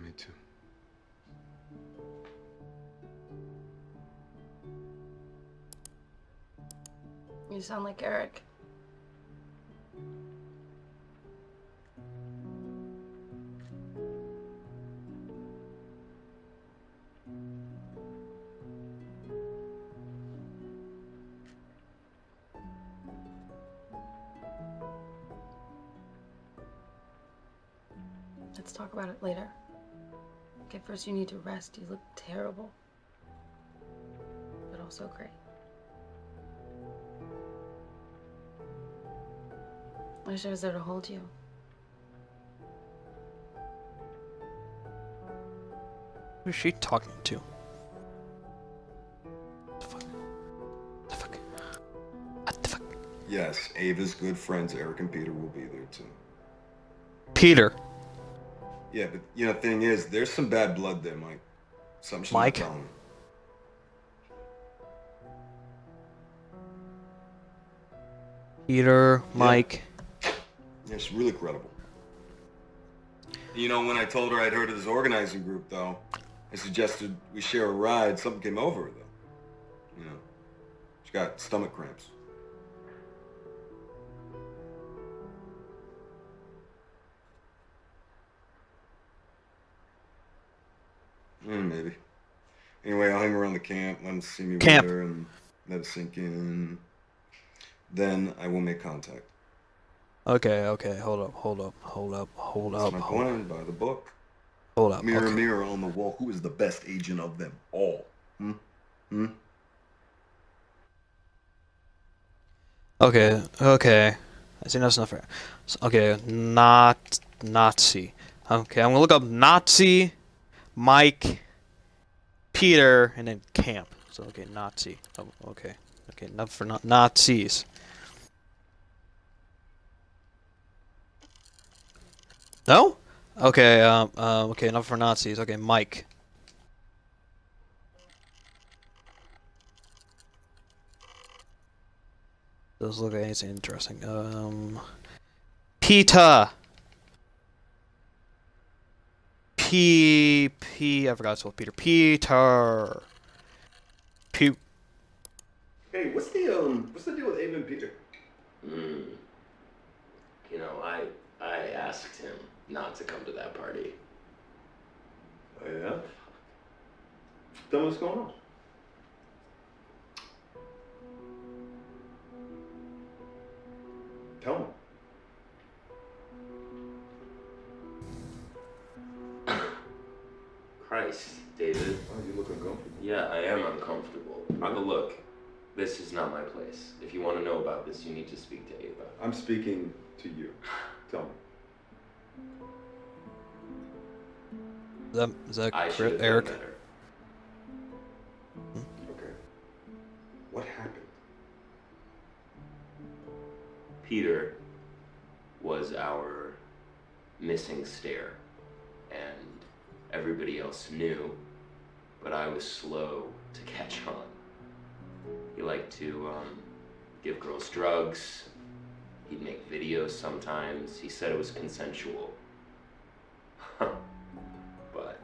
S2: me too.
S4: You sound like Eric. Let's talk about it later. Okay, first you need to rest. You look terrible, but also great. I wish I was there to hold you.
S1: Who's she talking to?
S2: Yes, Ava's good friends, Eric and Peter, will be there too.
S1: Peter.
S2: Yeah, but you know, the thing is, there's some bad blood there, Mike. Something she's
S1: Mike?
S2: not telling me.
S1: Peter, Mike.
S2: Yeah, she's really credible. You know, when I told her I'd heard of this organizing group, though, I suggested we share a ride. Something came over her, though. You know, she got stomach cramps. Maybe. Anyway, I'll hang around the camp, let them see me with her, and let it sink in. Then I will make contact.
S1: Okay, hold up.
S2: That's my plan, by the book.
S1: Hold up.
S2: Mirror,
S1: okay.
S2: mirror on the wall, who is the best agent of them all?
S1: Okay. I think that's enough for. Okay, not Nazi. Okay, I'm gonna look up Nazi, Mike, Peter, and then camp. So okay, Nazi. Oh, okay, enough for Nazis. No? Okay, okay, enough for Nazis. Okay, Mike. Doesn't look like anything interesting. Peter. I forgot to spell Peter. Peter.
S14: Hey, what's the deal with Ava and Peter?
S17: You know, I asked him not to come to that party.
S14: Oh yeah? Tell me what's going on. Tell me.
S17: Christ, David.
S14: Oh, you look uncomfortable.
S17: Yeah, I am uncomfortable. But look, this is not my place. If you want to know about this, you need to speak to Ava.
S14: I'm speaking to you. Tell me.
S1: Is that
S17: I should have
S1: Eric?
S17: known better.
S14: Okay. What happened?
S17: Peter was our missing stare, and everybody else knew, but I was slow to catch on. He liked to give girls drugs. He'd make videos sometimes. He said it was consensual. But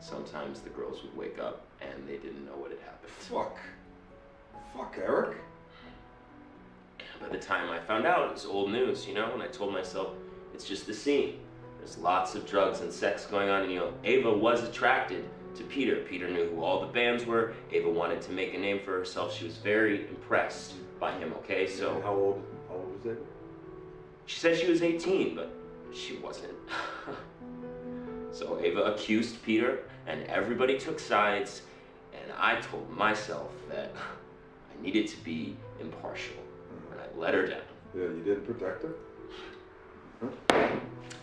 S17: sometimes the girls would wake up and they didn't know what had happened.
S14: Fuck, Eric.
S17: By the time I found out, it was old news, you know, and I told myself, it's just the scene. There's lots of drugs and sex going on, and you know, Ava was attracted to Peter. Peter knew who all the bands were. Ava wanted to make a name for herself. She was very impressed by him, okay? So
S14: How old was Ava?
S17: she said she was 18, but she wasn't. So Ava accused Peter, and everybody took sides, and I told myself that I needed to be impartial, and I let her down.
S14: Yeah, you didn't protect her?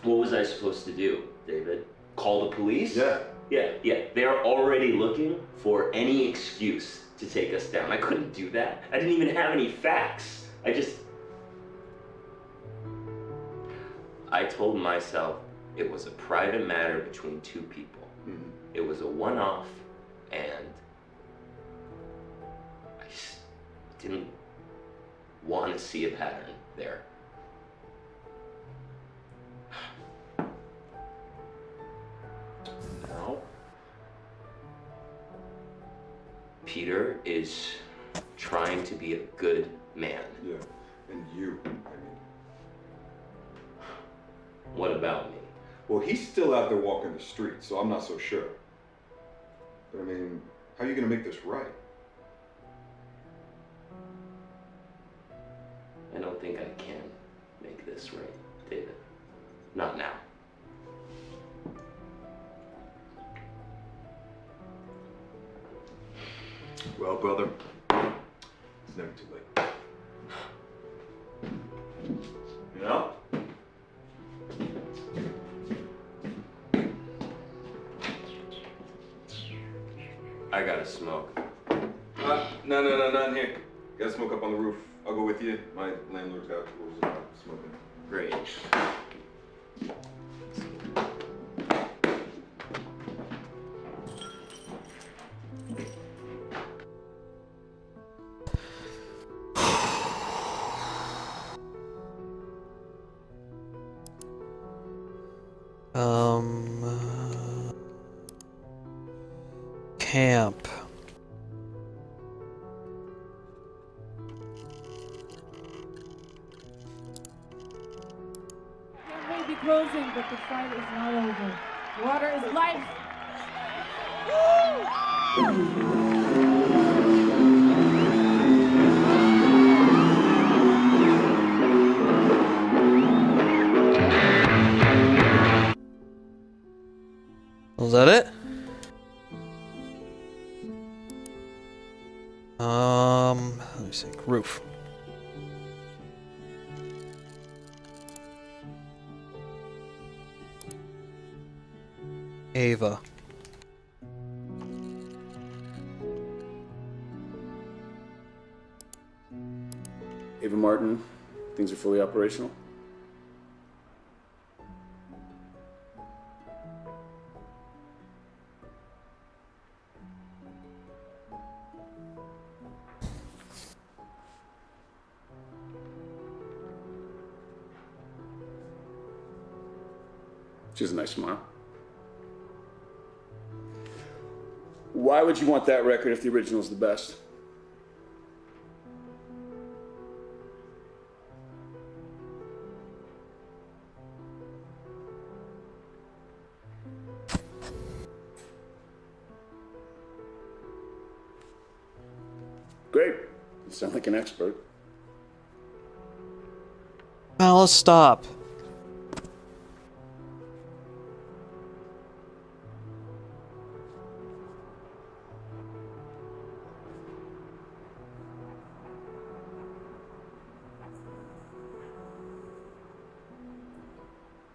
S17: What was I supposed to do, David? Call the police?
S14: Yeah.
S17: Yeah. They're already looking for any excuse to take us down. I couldn't do that. I didn't even have any facts. I told myself it was a private matter between two people.
S14: Mm-hmm.
S17: It was a one-off, and I just didn't want to see a pattern there.
S14: Now?
S17: Peter is trying to be a good man.
S14: Yeah. And you,
S17: What about me?
S14: Well, he's still out there walking the street, so I'm not so sure. But I mean, how are you gonna make this right?
S17: I don't think I can make this right, David. Not now.
S14: Well, brother, it's never too late. You know?
S17: I gotta smoke.
S14: No, not in here. Gotta smoke up on the roof. I'll go with you. My landlord's got rules about smoking.
S17: Great.
S1: Camp.
S18: It may be closing, but the fight is not over. Water is life.
S1: Was that it? Let me think. Roof. Ava.
S19: Ava Martin, things are fully operational. She has a nice smile. Why would you want that record if the original's the best? Great. You sound like an expert.
S1: Now let's stop.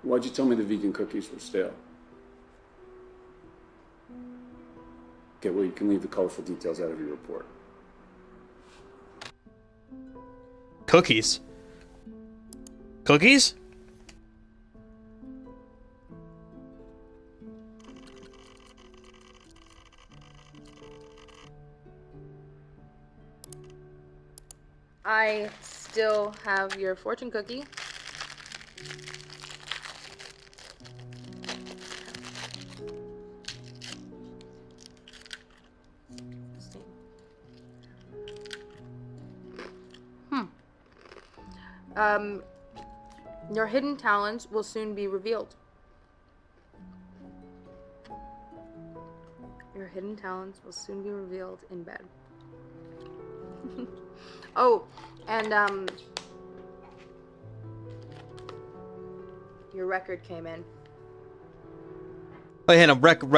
S19: Why'd you tell me the vegan cookies were stale? Okay, well, you can leave the colorful details out of your report.
S1: Cookies? Cookies?
S4: I still have your fortune cookie. Your hidden talents will soon be revealed. Your hidden talents will soon be revealed in bed. Oh, and your record came in.
S1: Oh, yeah, no, record.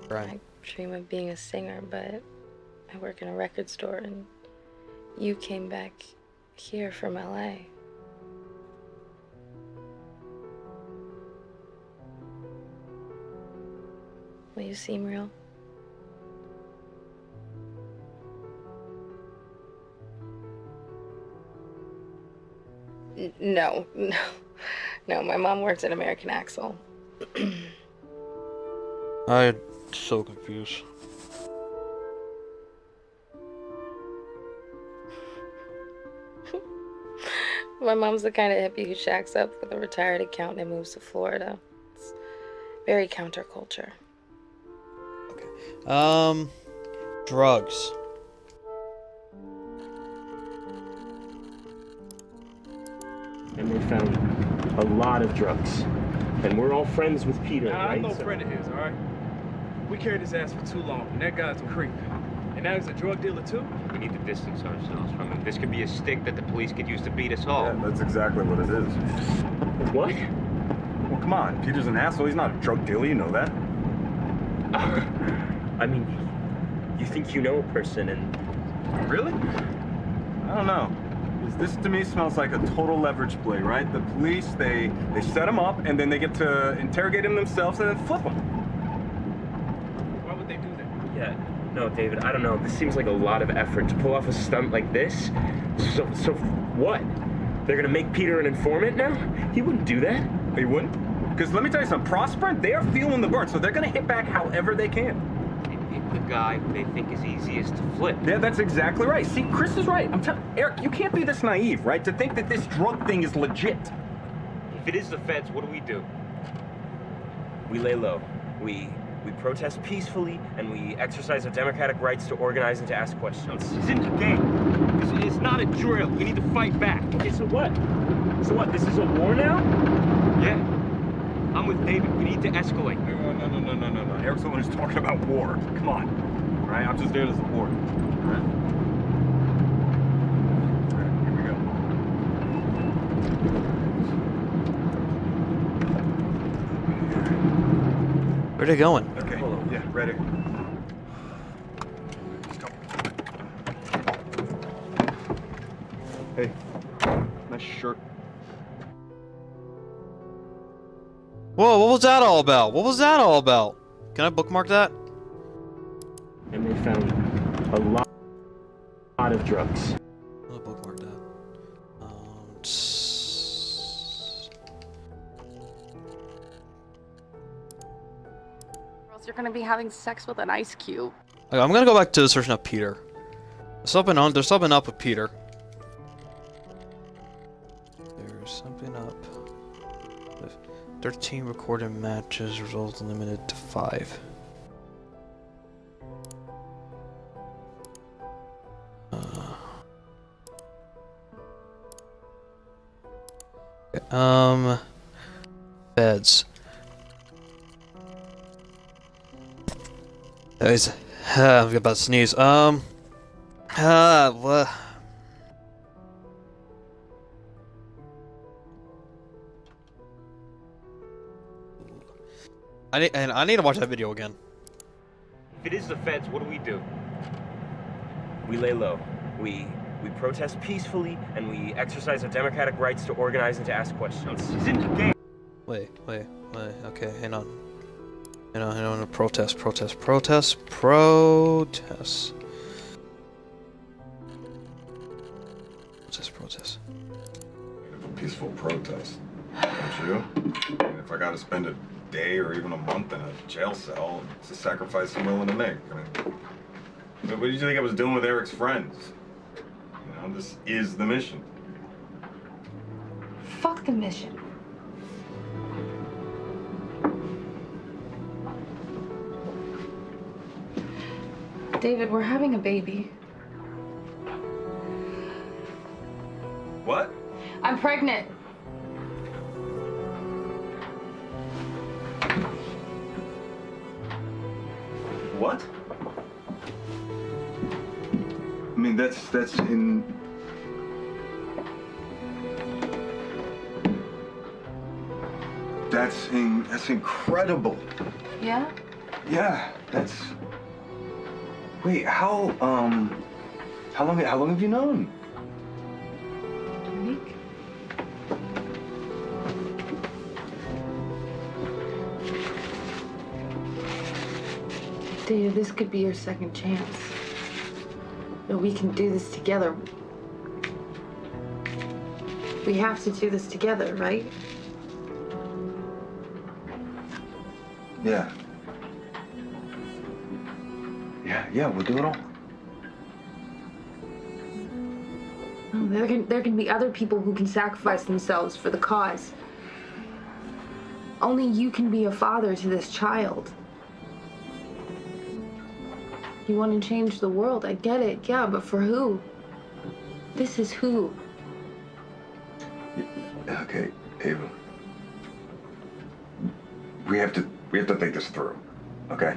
S1: Right.
S3: dream of being a singer, but I work in a record store, and you came back here from LA. Will you seem real? No. No, my mom works at American Axle.
S1: I'm so confused.
S3: My mom's the kind of hippie who shacks up with a retired accountant and moves to Florida. It's very counterculture.
S1: Drugs.
S20: And they found a lot of drugs. And we're all friends with Peter,
S21: Nah,
S20: right?
S21: I'm no friend of his, all right? We carried his ass for too long, and that guy's a creep. And now he's a drug dealer, too?
S22: We need to distance ourselves from him. This could be a stick that the police could use to beat us all.
S14: Yeah, that's exactly what it is.
S20: What?
S14: Well, come on. Peter's an asshole. He's not a drug dealer. You know that.
S20: I mean, you think you know a person and...
S14: Really? I don't know. 'Cause this to me smells like a total leverage play, right? The police, they set him up, and then they get to interrogate him themselves and then flip him.
S21: Why would they do that?
S20: Yeah, no, David, I don't know. This seems like a lot of effort to pull off a stunt like this. So what? They're gonna make Peter an informant now? He wouldn't do that.
S14: He wouldn't? Because let me tell you something, Prosper, they are feeling the burn, so they're gonna hit back however they can.
S22: The guy who they think is easiest to flip.
S14: Yeah, that's exactly right. See, Chris is right. I'm telling Eric, you can't be this naive, right? To think that this drug thing is legit.
S22: If it is the feds, what do?
S20: We lay low. We protest peacefully, and we exercise our democratic rights to organize and to ask questions.
S22: This isn't a game. It's not a drill. We need to fight back.
S20: Okay, so what? So what, this is a war now?
S22: Yeah. I'm with David. We need to escalate.
S14: No. Eric's the one who's talking about war. Come on. All right, I'm just there to support. All right. All right, here we go.
S1: Where are they going?
S14: Okay, yeah, ready. Let's go. Hey, nice shirt.
S1: Whoa, what was that all about? What was that all about? Can I bookmark that?
S20: And they found a lot of drugs.
S1: I'll bookmark that.
S4: Girls, you're gonna be having sex with an ice cube.
S1: Okay, I'm gonna go back to searching up Peter. There's something up with Peter. There's something up. 13 recorded matches, results limited to 5. Feds. I'm about to sneeze. What? I need to watch that video again.
S22: If it is the feds, what do?
S20: We lay low. We protest peacefully, and we exercise our democratic rights to organize and to ask questions.
S22: This isn't a game.
S1: Wait. Okay, hang on. Protest.
S2: A peaceful protest, don't you? I mean, if I gotta spend a day or even a month in a jail cell, it's a sacrifice I'm willing to make. I mean, what did you think I was doing with Eric's friends? You know, this is the mission.
S5: Fuck the mission.
S4: David, we're having a baby.
S2: What?
S4: I'm pregnant.
S2: What? I mean, that's in... That's incredible.
S4: Yeah?
S2: Yeah, that's
S9: Wait, how long have you known?
S3: A week. Dave, this could be your second chance. You know, we can do this together. We have to do this together, right?
S9: Yeah. Yeah, we'll do it all.
S3: Oh, there can be other people who can sacrifice themselves for the cause. Only you can be a father to this child. You want to change the world, I get it, yeah, but for who? This is who.
S9: Okay, Ava. We have to think this through, okay?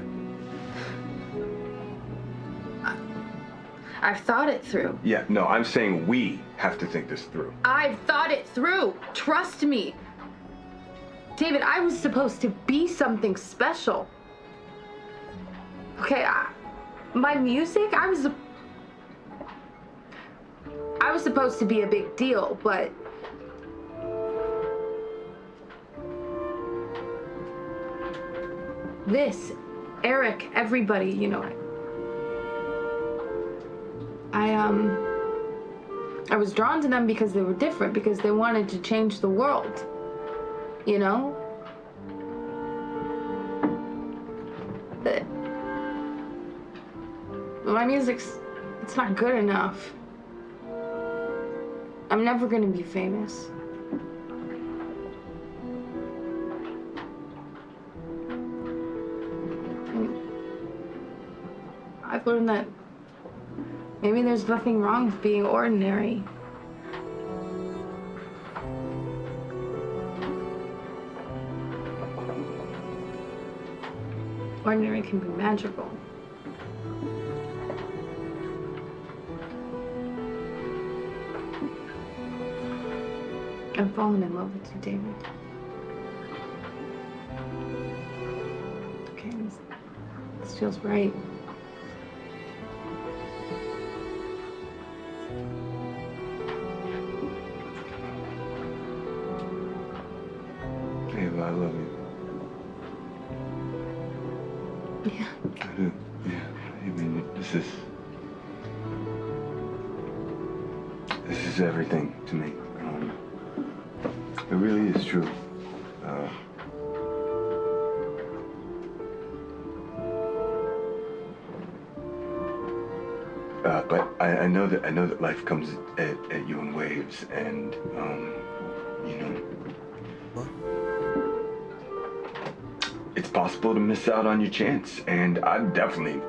S3: I've thought it through.
S9: Yeah, no, I'm saying we have to think this through.
S3: I've thought it through. Trust me. David, I was supposed to be something special. Okay, my music, I was supposed to be a big deal, but this, Eric, everybody, you know, I was drawn to them because they were different, because they wanted to change the world, you know? But my music's, it's not good enough. I'm never gonna be famous. I've learned that maybe there's nothing wrong with being ordinary. Ordinary can be magical. I'm falling in love with you, David. Okay, this feels right.
S9: Ava, I love you.
S3: Yeah.
S9: I do. Yeah. I mean, this is everything to me. It really is true. But I know that life comes at you in waves, and you know, it's possible to miss out on your chance. And I've definitely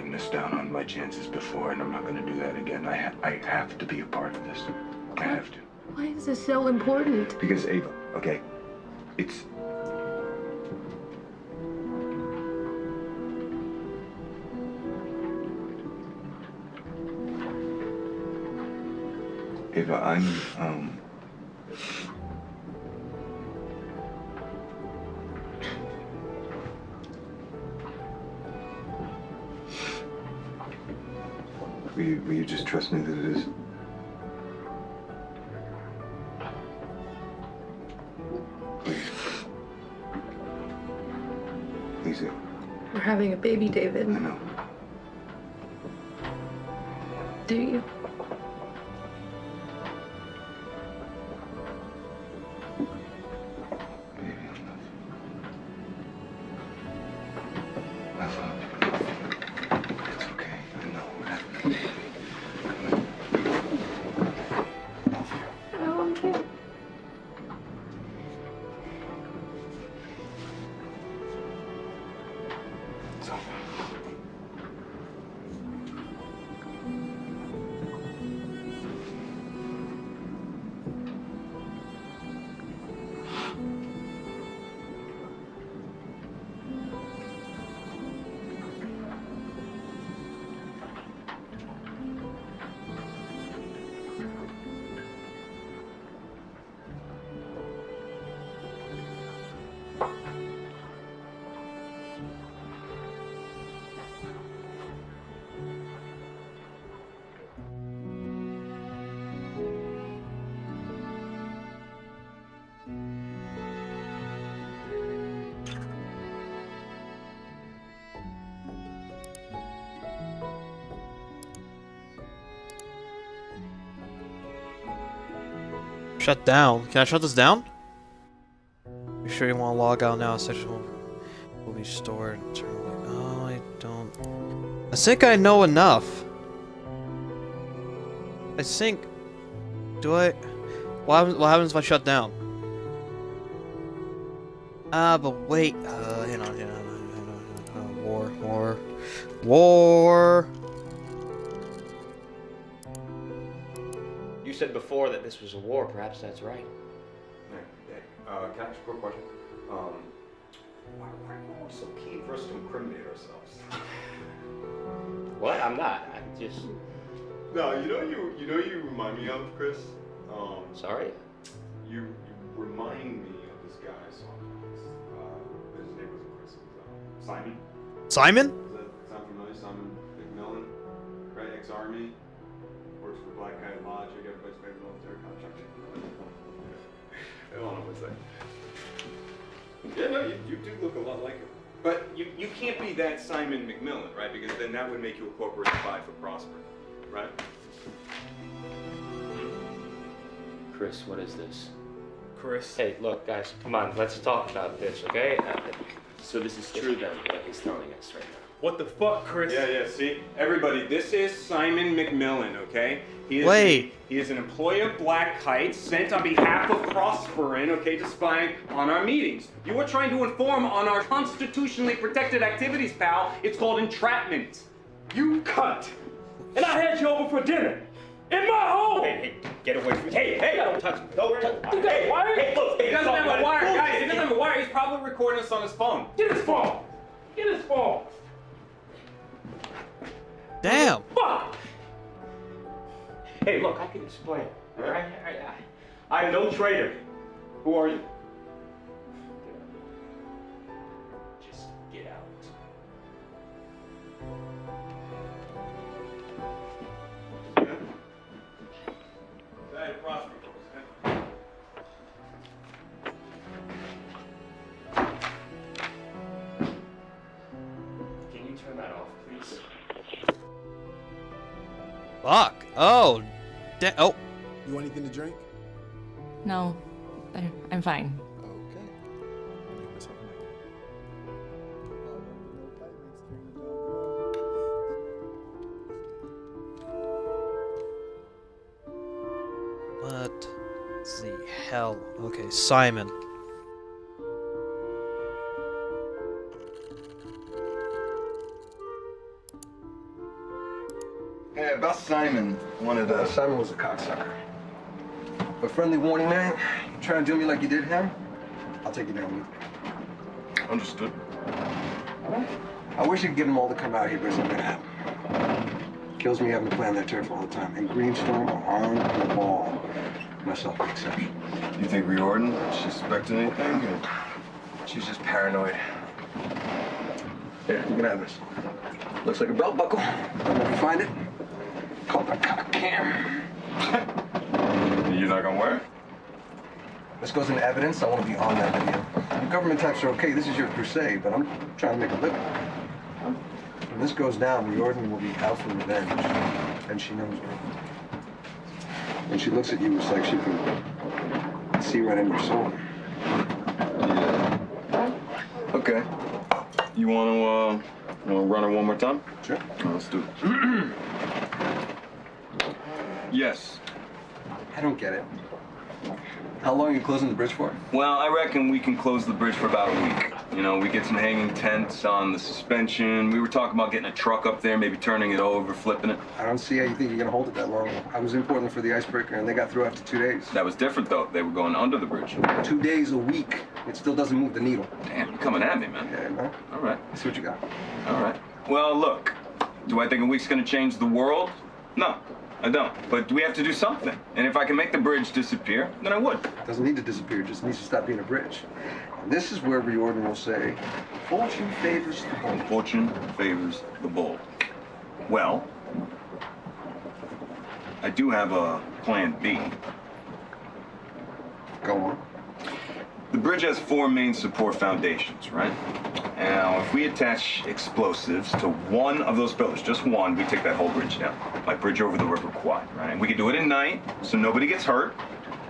S9: missed out on my chances before, and I'm not going to do that again. I have to be a part of this. I have to.
S3: Why is this so important?
S9: Because Ava, okay, it's. Ava, I'm, Will you just trust me that it is? Please. Please, Ava.
S3: We're having a baby, David.
S9: I know.
S3: Do you?
S1: Shut down. Can I shut this down? You sure you want to log out now? Section will be stored internally. Oh, I don't. I think I know enough. I think. Do I? What happens if I shut down? But wait. Hang on. War.
S22: You said before that this was a war. Perhaps that's right.
S14: Can I ask a quick question? Why are we so keen for us to incriminate ourselves?
S22: What? I'm not. I'm just.
S14: No, you remind me of, Chris.
S22: Sorry?
S14: You remind me of this guy I saw. His name wasn't Chris. It was Simon.
S1: Simon?
S14: Does that sound familiar? Simon McMillan, right? Ex-Army, works for Black Kite Lodge. Everybody's favorite military contractor. I don't know what's that. Yeah, no, you do look a lot like him. But you can't be that Simon McMillan, right? Because then that would make you a corporate spy for Prosper, right?
S22: Chris, what is this?
S21: Chris.
S22: Hey, look, guys, come on, let's talk about this, okay? So this is true then, what he's telling us right now.
S21: What the fuck, Chris?
S14: Yeah, see? Everybody, this is Simon McMillan, okay? He is an employee of Black Kite sent on behalf of Prosperin, okay, to spy on our meetings. You are trying to inform on our constitutionally protected activities, pal. It's called entrapment.
S21: You cunt! And I had you over for dinner! In my home!
S22: Hey, get away from me. Hey, don't touch me. Don't touch me.
S21: You got a wire?
S22: Hey, look,
S14: He doesn't have a wire,
S22: bullshit.
S14: guys. He doesn't have a wire. He's probably recording us on his phone.
S21: Get his phone! Get his phone!
S1: Damn.
S21: Fuck!
S22: Hey, look, I can explain. All right? I'm no traitor.
S14: Who are you?
S22: Just get out. Can you turn that off, please?
S1: Fuck. Oh. Oh.
S8: You want anything to drink?
S13: No, I'm fine.
S8: Okay. Make myself a night.
S1: What the hell? Okay, Simon.
S9: Hey, about Simon.
S10: Simon was a cocksucker. A friendly warning, man. You try to do me like you did him, I'll take you down with me.
S9: Understood.
S10: I wish I could get them all to come out here, but it's not gonna happen. Kills me having to plan that turf all the time. And Greenstorm are on the ball. Myself an exception.
S9: You think Riordan suspected anything? Or?
S10: She's just paranoid. Here, you can have this. Looks like a belt buckle. I'll never find it. Called a cock cam.
S9: You're not gonna wear it?
S10: This goes into evidence. I want to be on that video. The government types are okay. This is your crusade, but I'm trying to make a living. When this goes down, Riordan will be out for revenge, and she knows it. When she looks at you, it's like she can see right in your soul.
S9: Yeah. Okay. You wanna run it one more time?
S10: Sure.
S9: Let's do it. Yes.
S10: I don't get it. How long are you closing the bridge for?
S9: Well, I reckon we can close the bridge for about a week. You know, we get some hanging tents on the suspension. We were talking about getting a truck up there, maybe turning it over, flipping it.
S10: I don't see how you think you're gonna hold it that long. I was in Portland for the icebreaker, and they got through after 2 days.
S9: That was different, though. They were going under the bridge.
S10: 2 days a week. It still doesn't move the needle.
S9: Damn, you're coming at me, man.
S10: Yeah, no?
S9: All right.
S10: Let's see what you got.
S9: All right. Well, look. Do I think a week's gonna change the world? No, I don't. But we have to do something. And if I can make the bridge disappear, then I would.
S10: It doesn't need to disappear. It just needs to stop being a bridge. And this is where Riordan will say, fortune favors the bold.
S9: Fortune favors the bold. Well, I do have a plan B.
S10: Go on.
S9: The bridge has 4 main support foundations, right? Now, if we attach explosives to one of those pillars, just one, we take that whole bridge down. Like bridge over the River Kwai, right? And we can do it at night, so nobody gets hurt.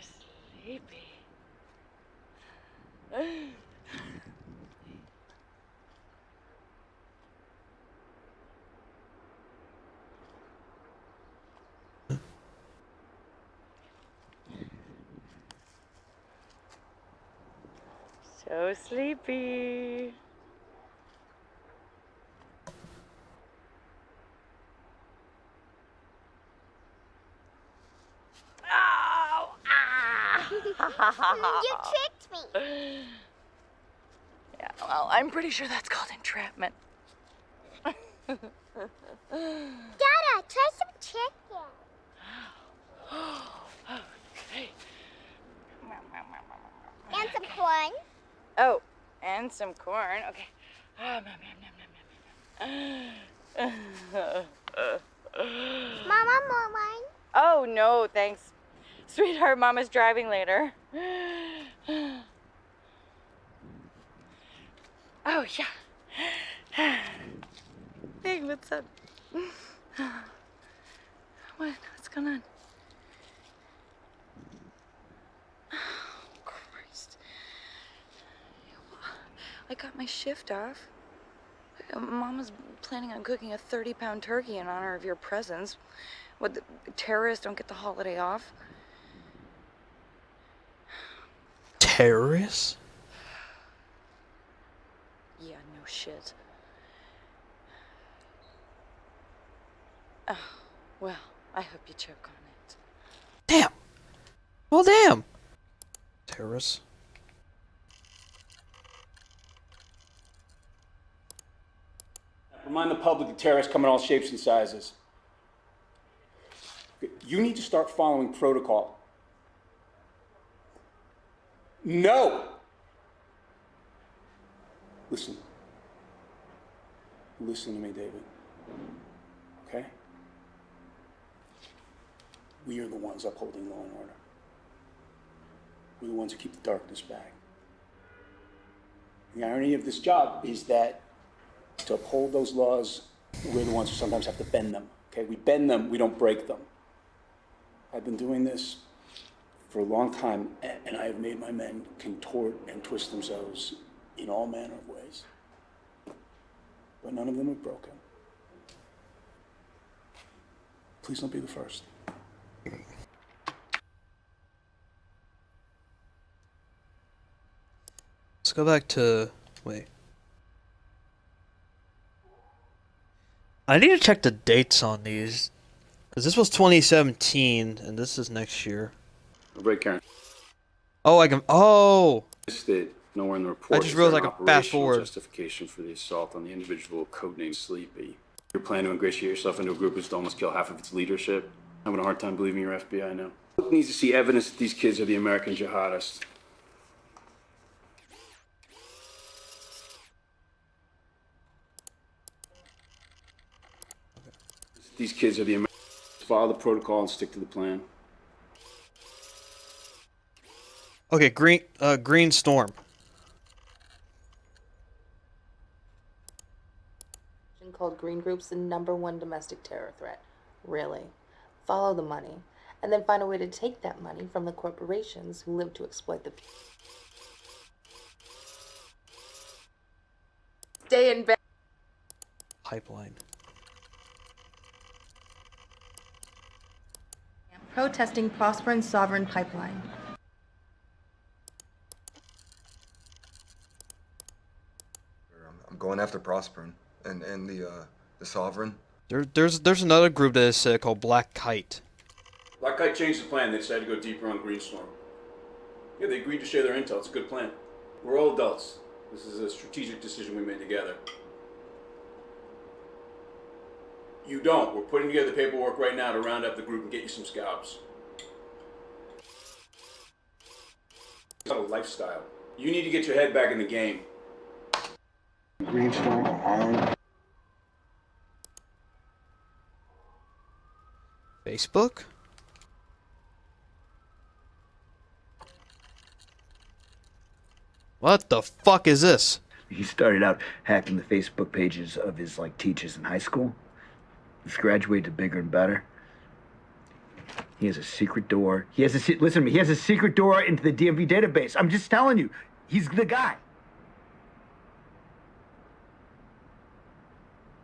S5: sleepy. So sleepy. Oh! Ah!
S11: You tricked me.
S5: Yeah, well, I'm pretty sure that's called entrapment.
S11: Dada, try some chicken.
S5: Okay.
S11: And some corn.
S5: Oh, and some corn. Okay. Oh,
S11: Mama, more wine?
S5: Oh, no, thanks. Sweetheart, Mama's driving later. Oh, yeah. Hey, what's up? What's going on? Oh, Christ. I got my shift off. Mama's planning on cooking a 30-pound turkey in honor of your presence. What, the terrorists don't get the holiday off?
S1: Terrorists?
S5: Yeah, no shit. Oh, well, I hope you choke on it.
S1: Damn. Well, damn. Terrorists.
S19: Remind the public that terrorists come in all shapes and sizes. You need to start following protocol. No! Listen. Listen to me, David. Okay? We are the ones upholding law and order. We're the ones who keep the darkness back. The irony of this job is that to uphold those laws, we're the ones who sometimes have to bend them. Okay? We bend them, we don't break them. I've been doing this for a long time, and I have made my men contort and twist themselves in all manner of ways. But none of them have broken. Please don't be the first.
S1: Let's go back to... Wait. I need to check the dates on these. Because this was 2017, and this is next year.
S19: Break, Karen.
S1: Oh, I can... Oh!
S19: That nowhere in the report
S1: I just realized
S19: is
S1: I
S19: there an
S1: could fast
S19: operational
S1: forward.
S19: justification for the assault on the individual codenamed Sleepy. You're planning to ingratiate yourself into a group who's almost kill half of its leadership. I'm having a hard time believing you're FBI now. It needs to see evidence that these kids are the American jihadists. These kids are the American. Follow the protocol and stick to the plan.
S1: Okay, Green Storm.
S15: Called Green Group's the #1 domestic terror threat. Really. Follow the money, and then find a way to take that money from the corporations who live to exploit the people. Stay in bed.
S1: Pipeline.
S15: Protesting Prosper and Sovereign Pipeline.
S2: I'm going after Prosperin and the Sovereign.
S1: There's another group that is called Black Kite.
S19: Black Kite changed the plan. They decided to go deeper on Greenstorm. Yeah, they agreed to share their intel. It's a good plan. We're all adults. This is a strategic decision we made together. You don't. We're putting together the paperwork right now to round up the group and get you some scalps. It's not a lifestyle. You need to get your head back in the game.
S10: Greenstorm armed.
S1: Facebook? What the fuck is this?
S23: He started out hacking the Facebook pages of his teachers in high school. He's graduated to bigger and better. He has a secret door. Listen to me. He has a secret door into the DMV database. I'm just telling you. He's the guy.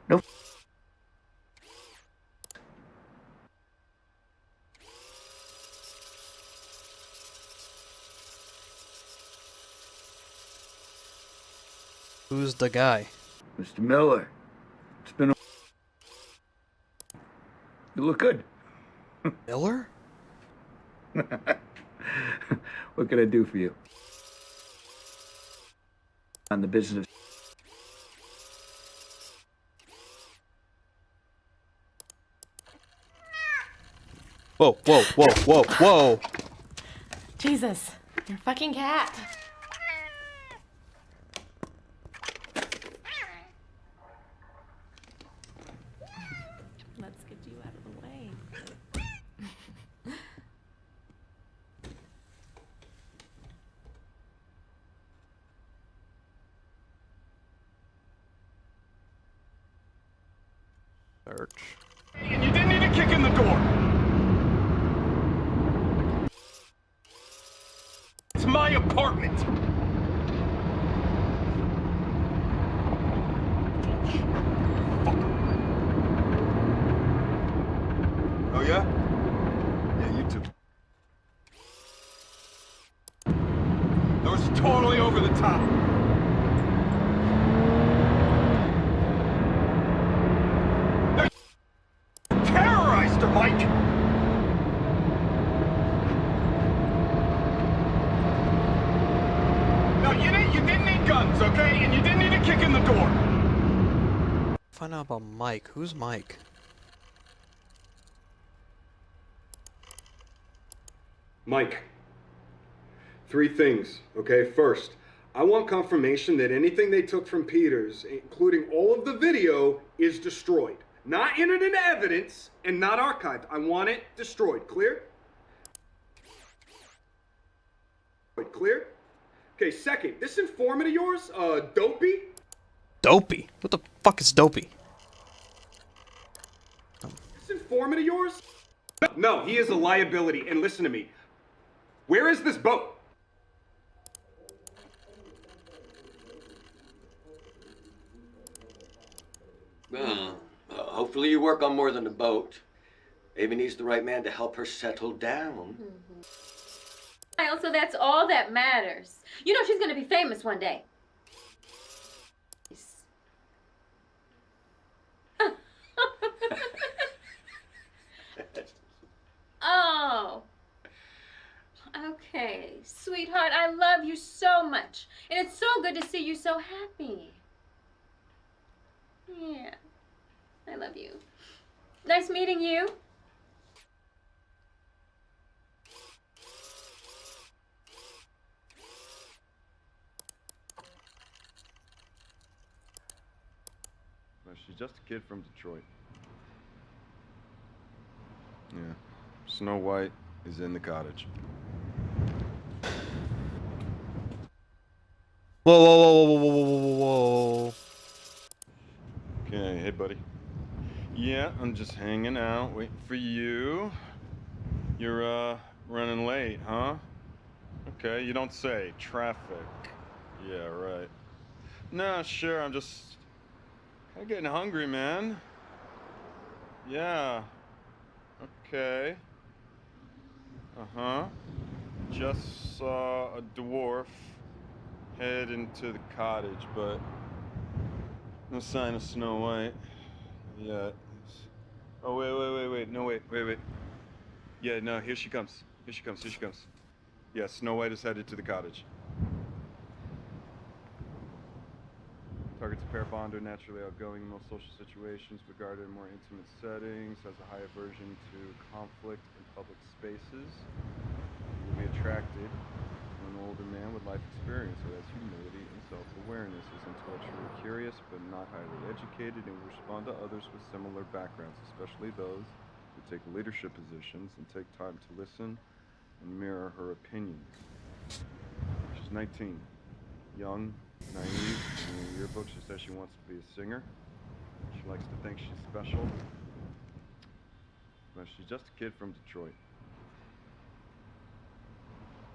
S23: No.
S1: Who's the guy?
S23: Mr. Miller. It's been a... You look good.
S1: Miller?
S23: What can I do for you? On the business.
S1: Whoa, whoa, whoa, whoa, whoa.
S13: Jesus, you're a fucking cat. Let's get you out of the way.
S1: Search.
S12: And you didn't need a kick in the door. It's my apartment.
S2: Oh, yeah? Yeah, you too.
S12: That was totally over the top. Terrorized her, Mike! No, you didn't need guns, okay? And you didn't need a kick in the door.
S1: Find out about Mike. Who's Mike?
S14: Mike, 3 things, okay? First, I want confirmation that anything they took from Peters, including all of the video, is destroyed. Not entered into evidence and not archived. I want it destroyed. Clear? Clear? Okay, second, this informant of yours, Dopey?
S1: Dopey? What the fuck is Dopey?
S14: This informant of yours? No, he is a liability. And listen to me. Where is this boat?
S16: Hopefully you work on more than a boat. Ava needs the right man to help her settle down.
S17: So that's all that matters. You know she's gonna be famous one day. Oh. Okay, sweetheart, I love you so much. And it's so good to see you so happy. Yeah. I love you. Nice meeting you.
S14: Well, she's just a kid from Detroit. Yeah. Snow White is in the cottage.
S1: Whoa, whoa, whoa, whoa, whoa, whoa, whoa, whoa.
S14: Okay, hey buddy. Yeah, I'm just hanging out, waiting for you. You're, running late, huh? Okay, you don't say. Traffic. Yeah, right. Nah, sure, I'm just kinda getting hungry, man. Yeah. Okay. Uh-huh. Just saw a dwarf head into the cottage, but no sign of Snow White yet. Oh, wait. No, wait. Yeah, no, here she comes. Here she comes. Yeah, Snow White is headed to the cottage. Target's a pair bonder, naturally outgoing in most social situations, regarded in more intimate settings, has a high aversion to conflict in public spaces. You will be attracted to an older man with life experience who has humility and self-awareness, is intellectually curious but not highly educated, and will respond to others with similar backgrounds, especially those who take leadership positions and take time to listen and mirror her opinions. She's 19, young, naive. In her yearbook, she says she wants to be a singer. She likes to think she's special. But she's just a kid from Detroit.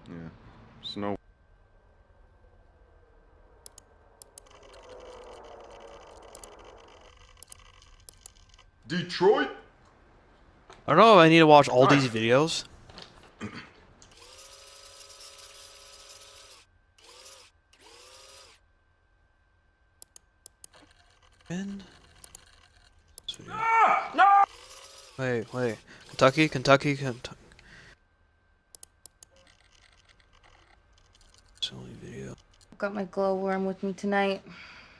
S14: Yeah. Snow. Detroit?
S1: I don't know if I need to watch all these videos. Ben?
S14: No!
S1: Wait. Kentucky. It's only video.
S15: Got my glowworm with me tonight.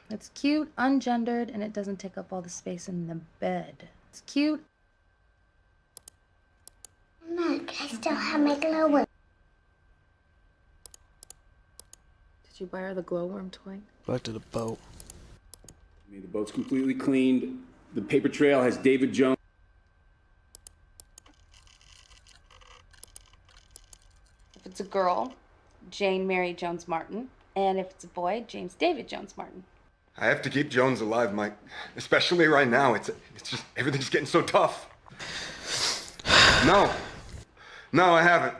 S15: It's cute, ungendered, and it doesn't take up all the space in the bed. It's cute.
S11: Look, I still have my glowworm.
S15: Did you buy her the glowworm toy?
S1: Back to the boat.
S19: I mean, the boat's completely cleaned. The paper trail has David Jones.
S15: If it's a girl, Jane Mary Jones Martin. And if it's a boy, James David Jones Martin.
S2: I have to keep Jones alive, Mike. Especially right now. It's just, everything's getting so tough. No, I haven't.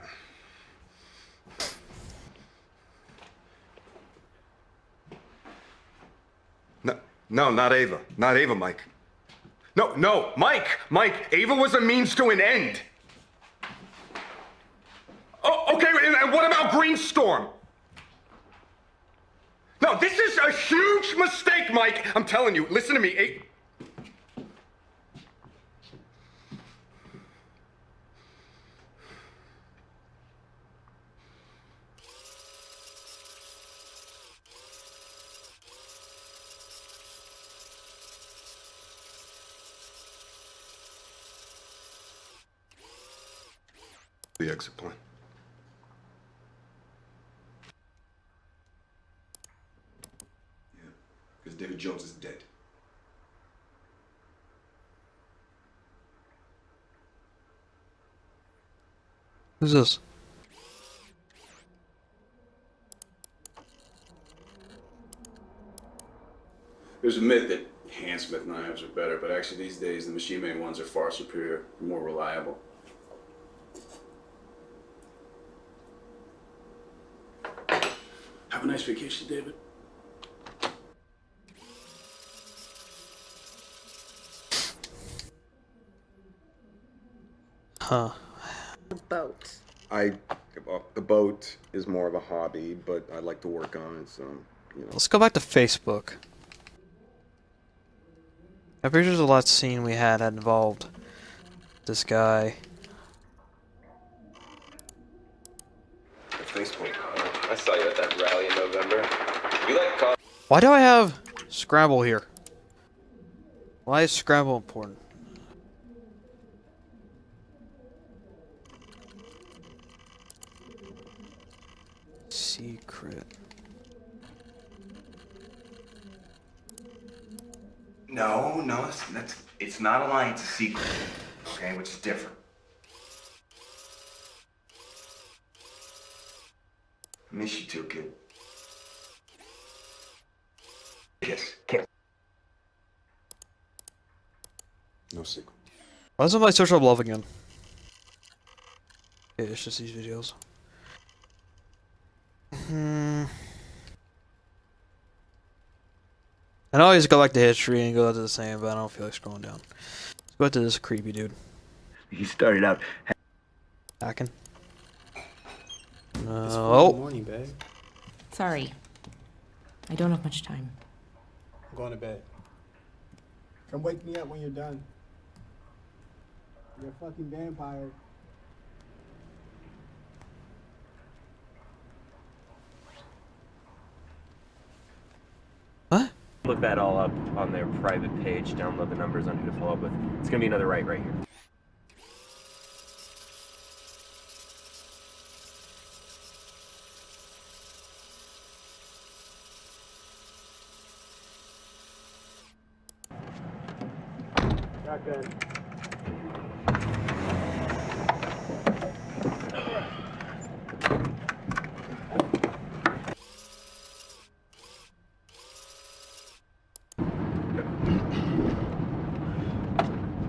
S2: No, not Ava. Not Ava, Mike. No, Mike! Ava was a means to an end. Oh, okay, and what about Greenstorm? No, this is a huge mistake, Mike. I'm telling you, listen to me. The exit plan.
S14: Because David Jones is dead.
S1: Who's this?
S19: There's a myth that handsmith knives are better, but actually these days the machine-made ones are far superior, more reliable. Have a nice vacation, David.
S1: Huh.
S15: The boat.
S14: The boat is more of a hobby, but I like to work on it, so, you know.
S1: Let's go back to Facebook. I'm pretty sure there's a lot scene we had involved this guy.
S4: Facebook. I saw you at that rally in November. You like coffee?
S1: Why do I have Scrabble here? Why is Scrabble important? Secret.
S9: No, it's not a lie, it's a secret. Okay, which is different. I miss you too, kid. Kiss.
S14: No secret.
S1: Why isn't my social love again? Yeah, it's just these videos. I know I just go back to history and go to the same, but I don't feel like scrolling down. Let's go to this creepy dude.
S23: He started out
S1: hacking.
S8: It's 4 in
S1: Oh.
S8: the morning, babe.
S13: Sorry. I don't have much time.
S8: I'm going to bed. Come wake me up when you're done. You're a fucking vampire.
S22: Look that all up on their private page, download the numbers on who to follow up with. It's gonna be another right here.
S8: Shotgun.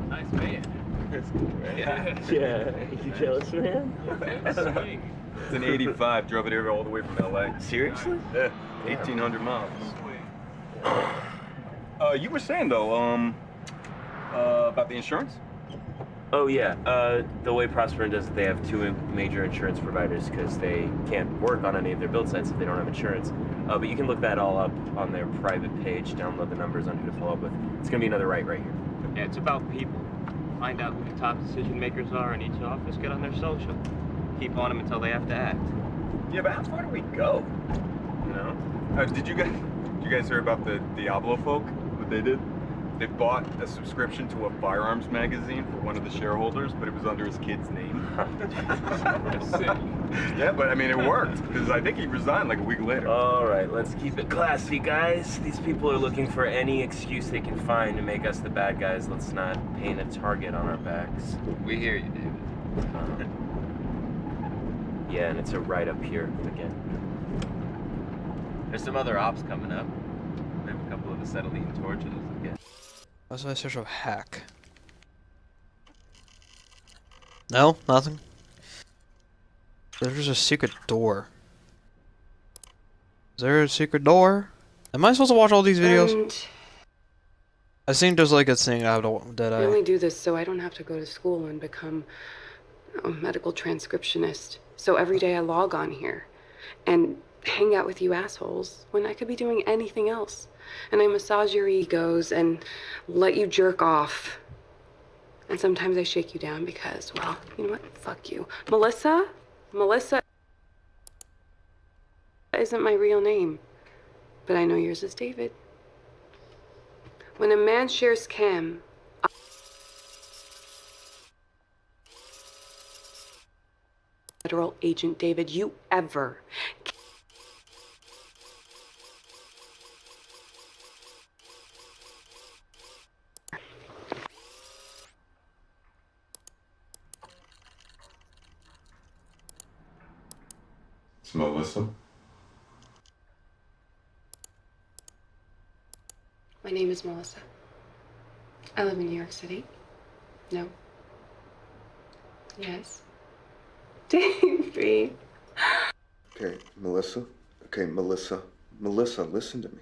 S22: Nice man.
S21: Yeah. You jealous, man?
S22: Sweet.
S14: It's an 85. Drove it here all the way from LA.
S22: Seriously?
S14: Yeah, 1,800 miles. You were saying though, about the insurance?
S22: Oh yeah, the way Prosperin does it, they have two major insurance providers because they can't work on any of their build sites if they don't have insurance. But you can look that all up on their private page, download the numbers on who to follow up with. It's gonna be another right here.
S3: Yeah, it's about people. Find out who the top decision makers are in each office, get on their social. Keep on them until they have to act.
S14: Yeah, but how far do we go? You know? Did you guys hear about the Diablo folk? What they did? They bought a subscription to a firearms magazine for one of the shareholders, but it was under his kid's name. Yeah, but I mean, it worked, because I think he resigned like a week later.
S22: All right, let's keep it classy, guys. These people are looking for any excuse they can find to make us the bad guys. Let's not paint a target on our backs.
S3: We hear you, David.
S22: Yeah, and it's a right up here again.
S3: There's some other ops coming up. We have a couple of acetylene torches again.
S1: What's my search of hack? No, nothing. There's a secret door. Is there a secret door? Am I supposed to watch all these videos? I think there's like a thing I
S18: only do this so I don't have to go to school and become a medical transcriptionist. So every day I log on here and hang out with you assholes when I could be doing anything else. And I massage your egos and let you jerk off. And sometimes I shake you down because, well, you know what? Fuck you. Melissa isn't my real name. But I know yours is David. When a man shares cam, federal agent David, you ever
S14: It's Melissa.
S18: My name is Melissa. I live in New York City. No. Yes. Davey.
S9: Okay, Melissa. Okay, Melissa. Melissa, listen to me.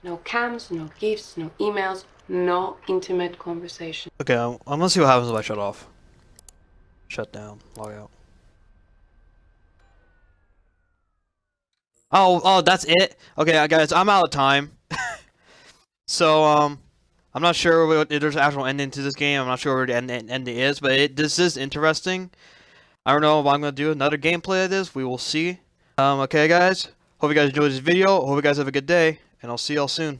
S18: No cams, no gifts, no emails, no intimate conversation.
S1: Okay, I'm gonna see what happens if I shut off. Shut down. Log out. Oh, that's it? Okay, guys, I'm out of time. So, I'm not sure if there's an actual ending to this game. I'm not sure where the ending is, but this is interesting. I don't know if I'm going to do another gameplay of this. We will see. Okay, guys. Hope you guys enjoyed this video. Hope you guys have a good day, and I'll see y'all soon.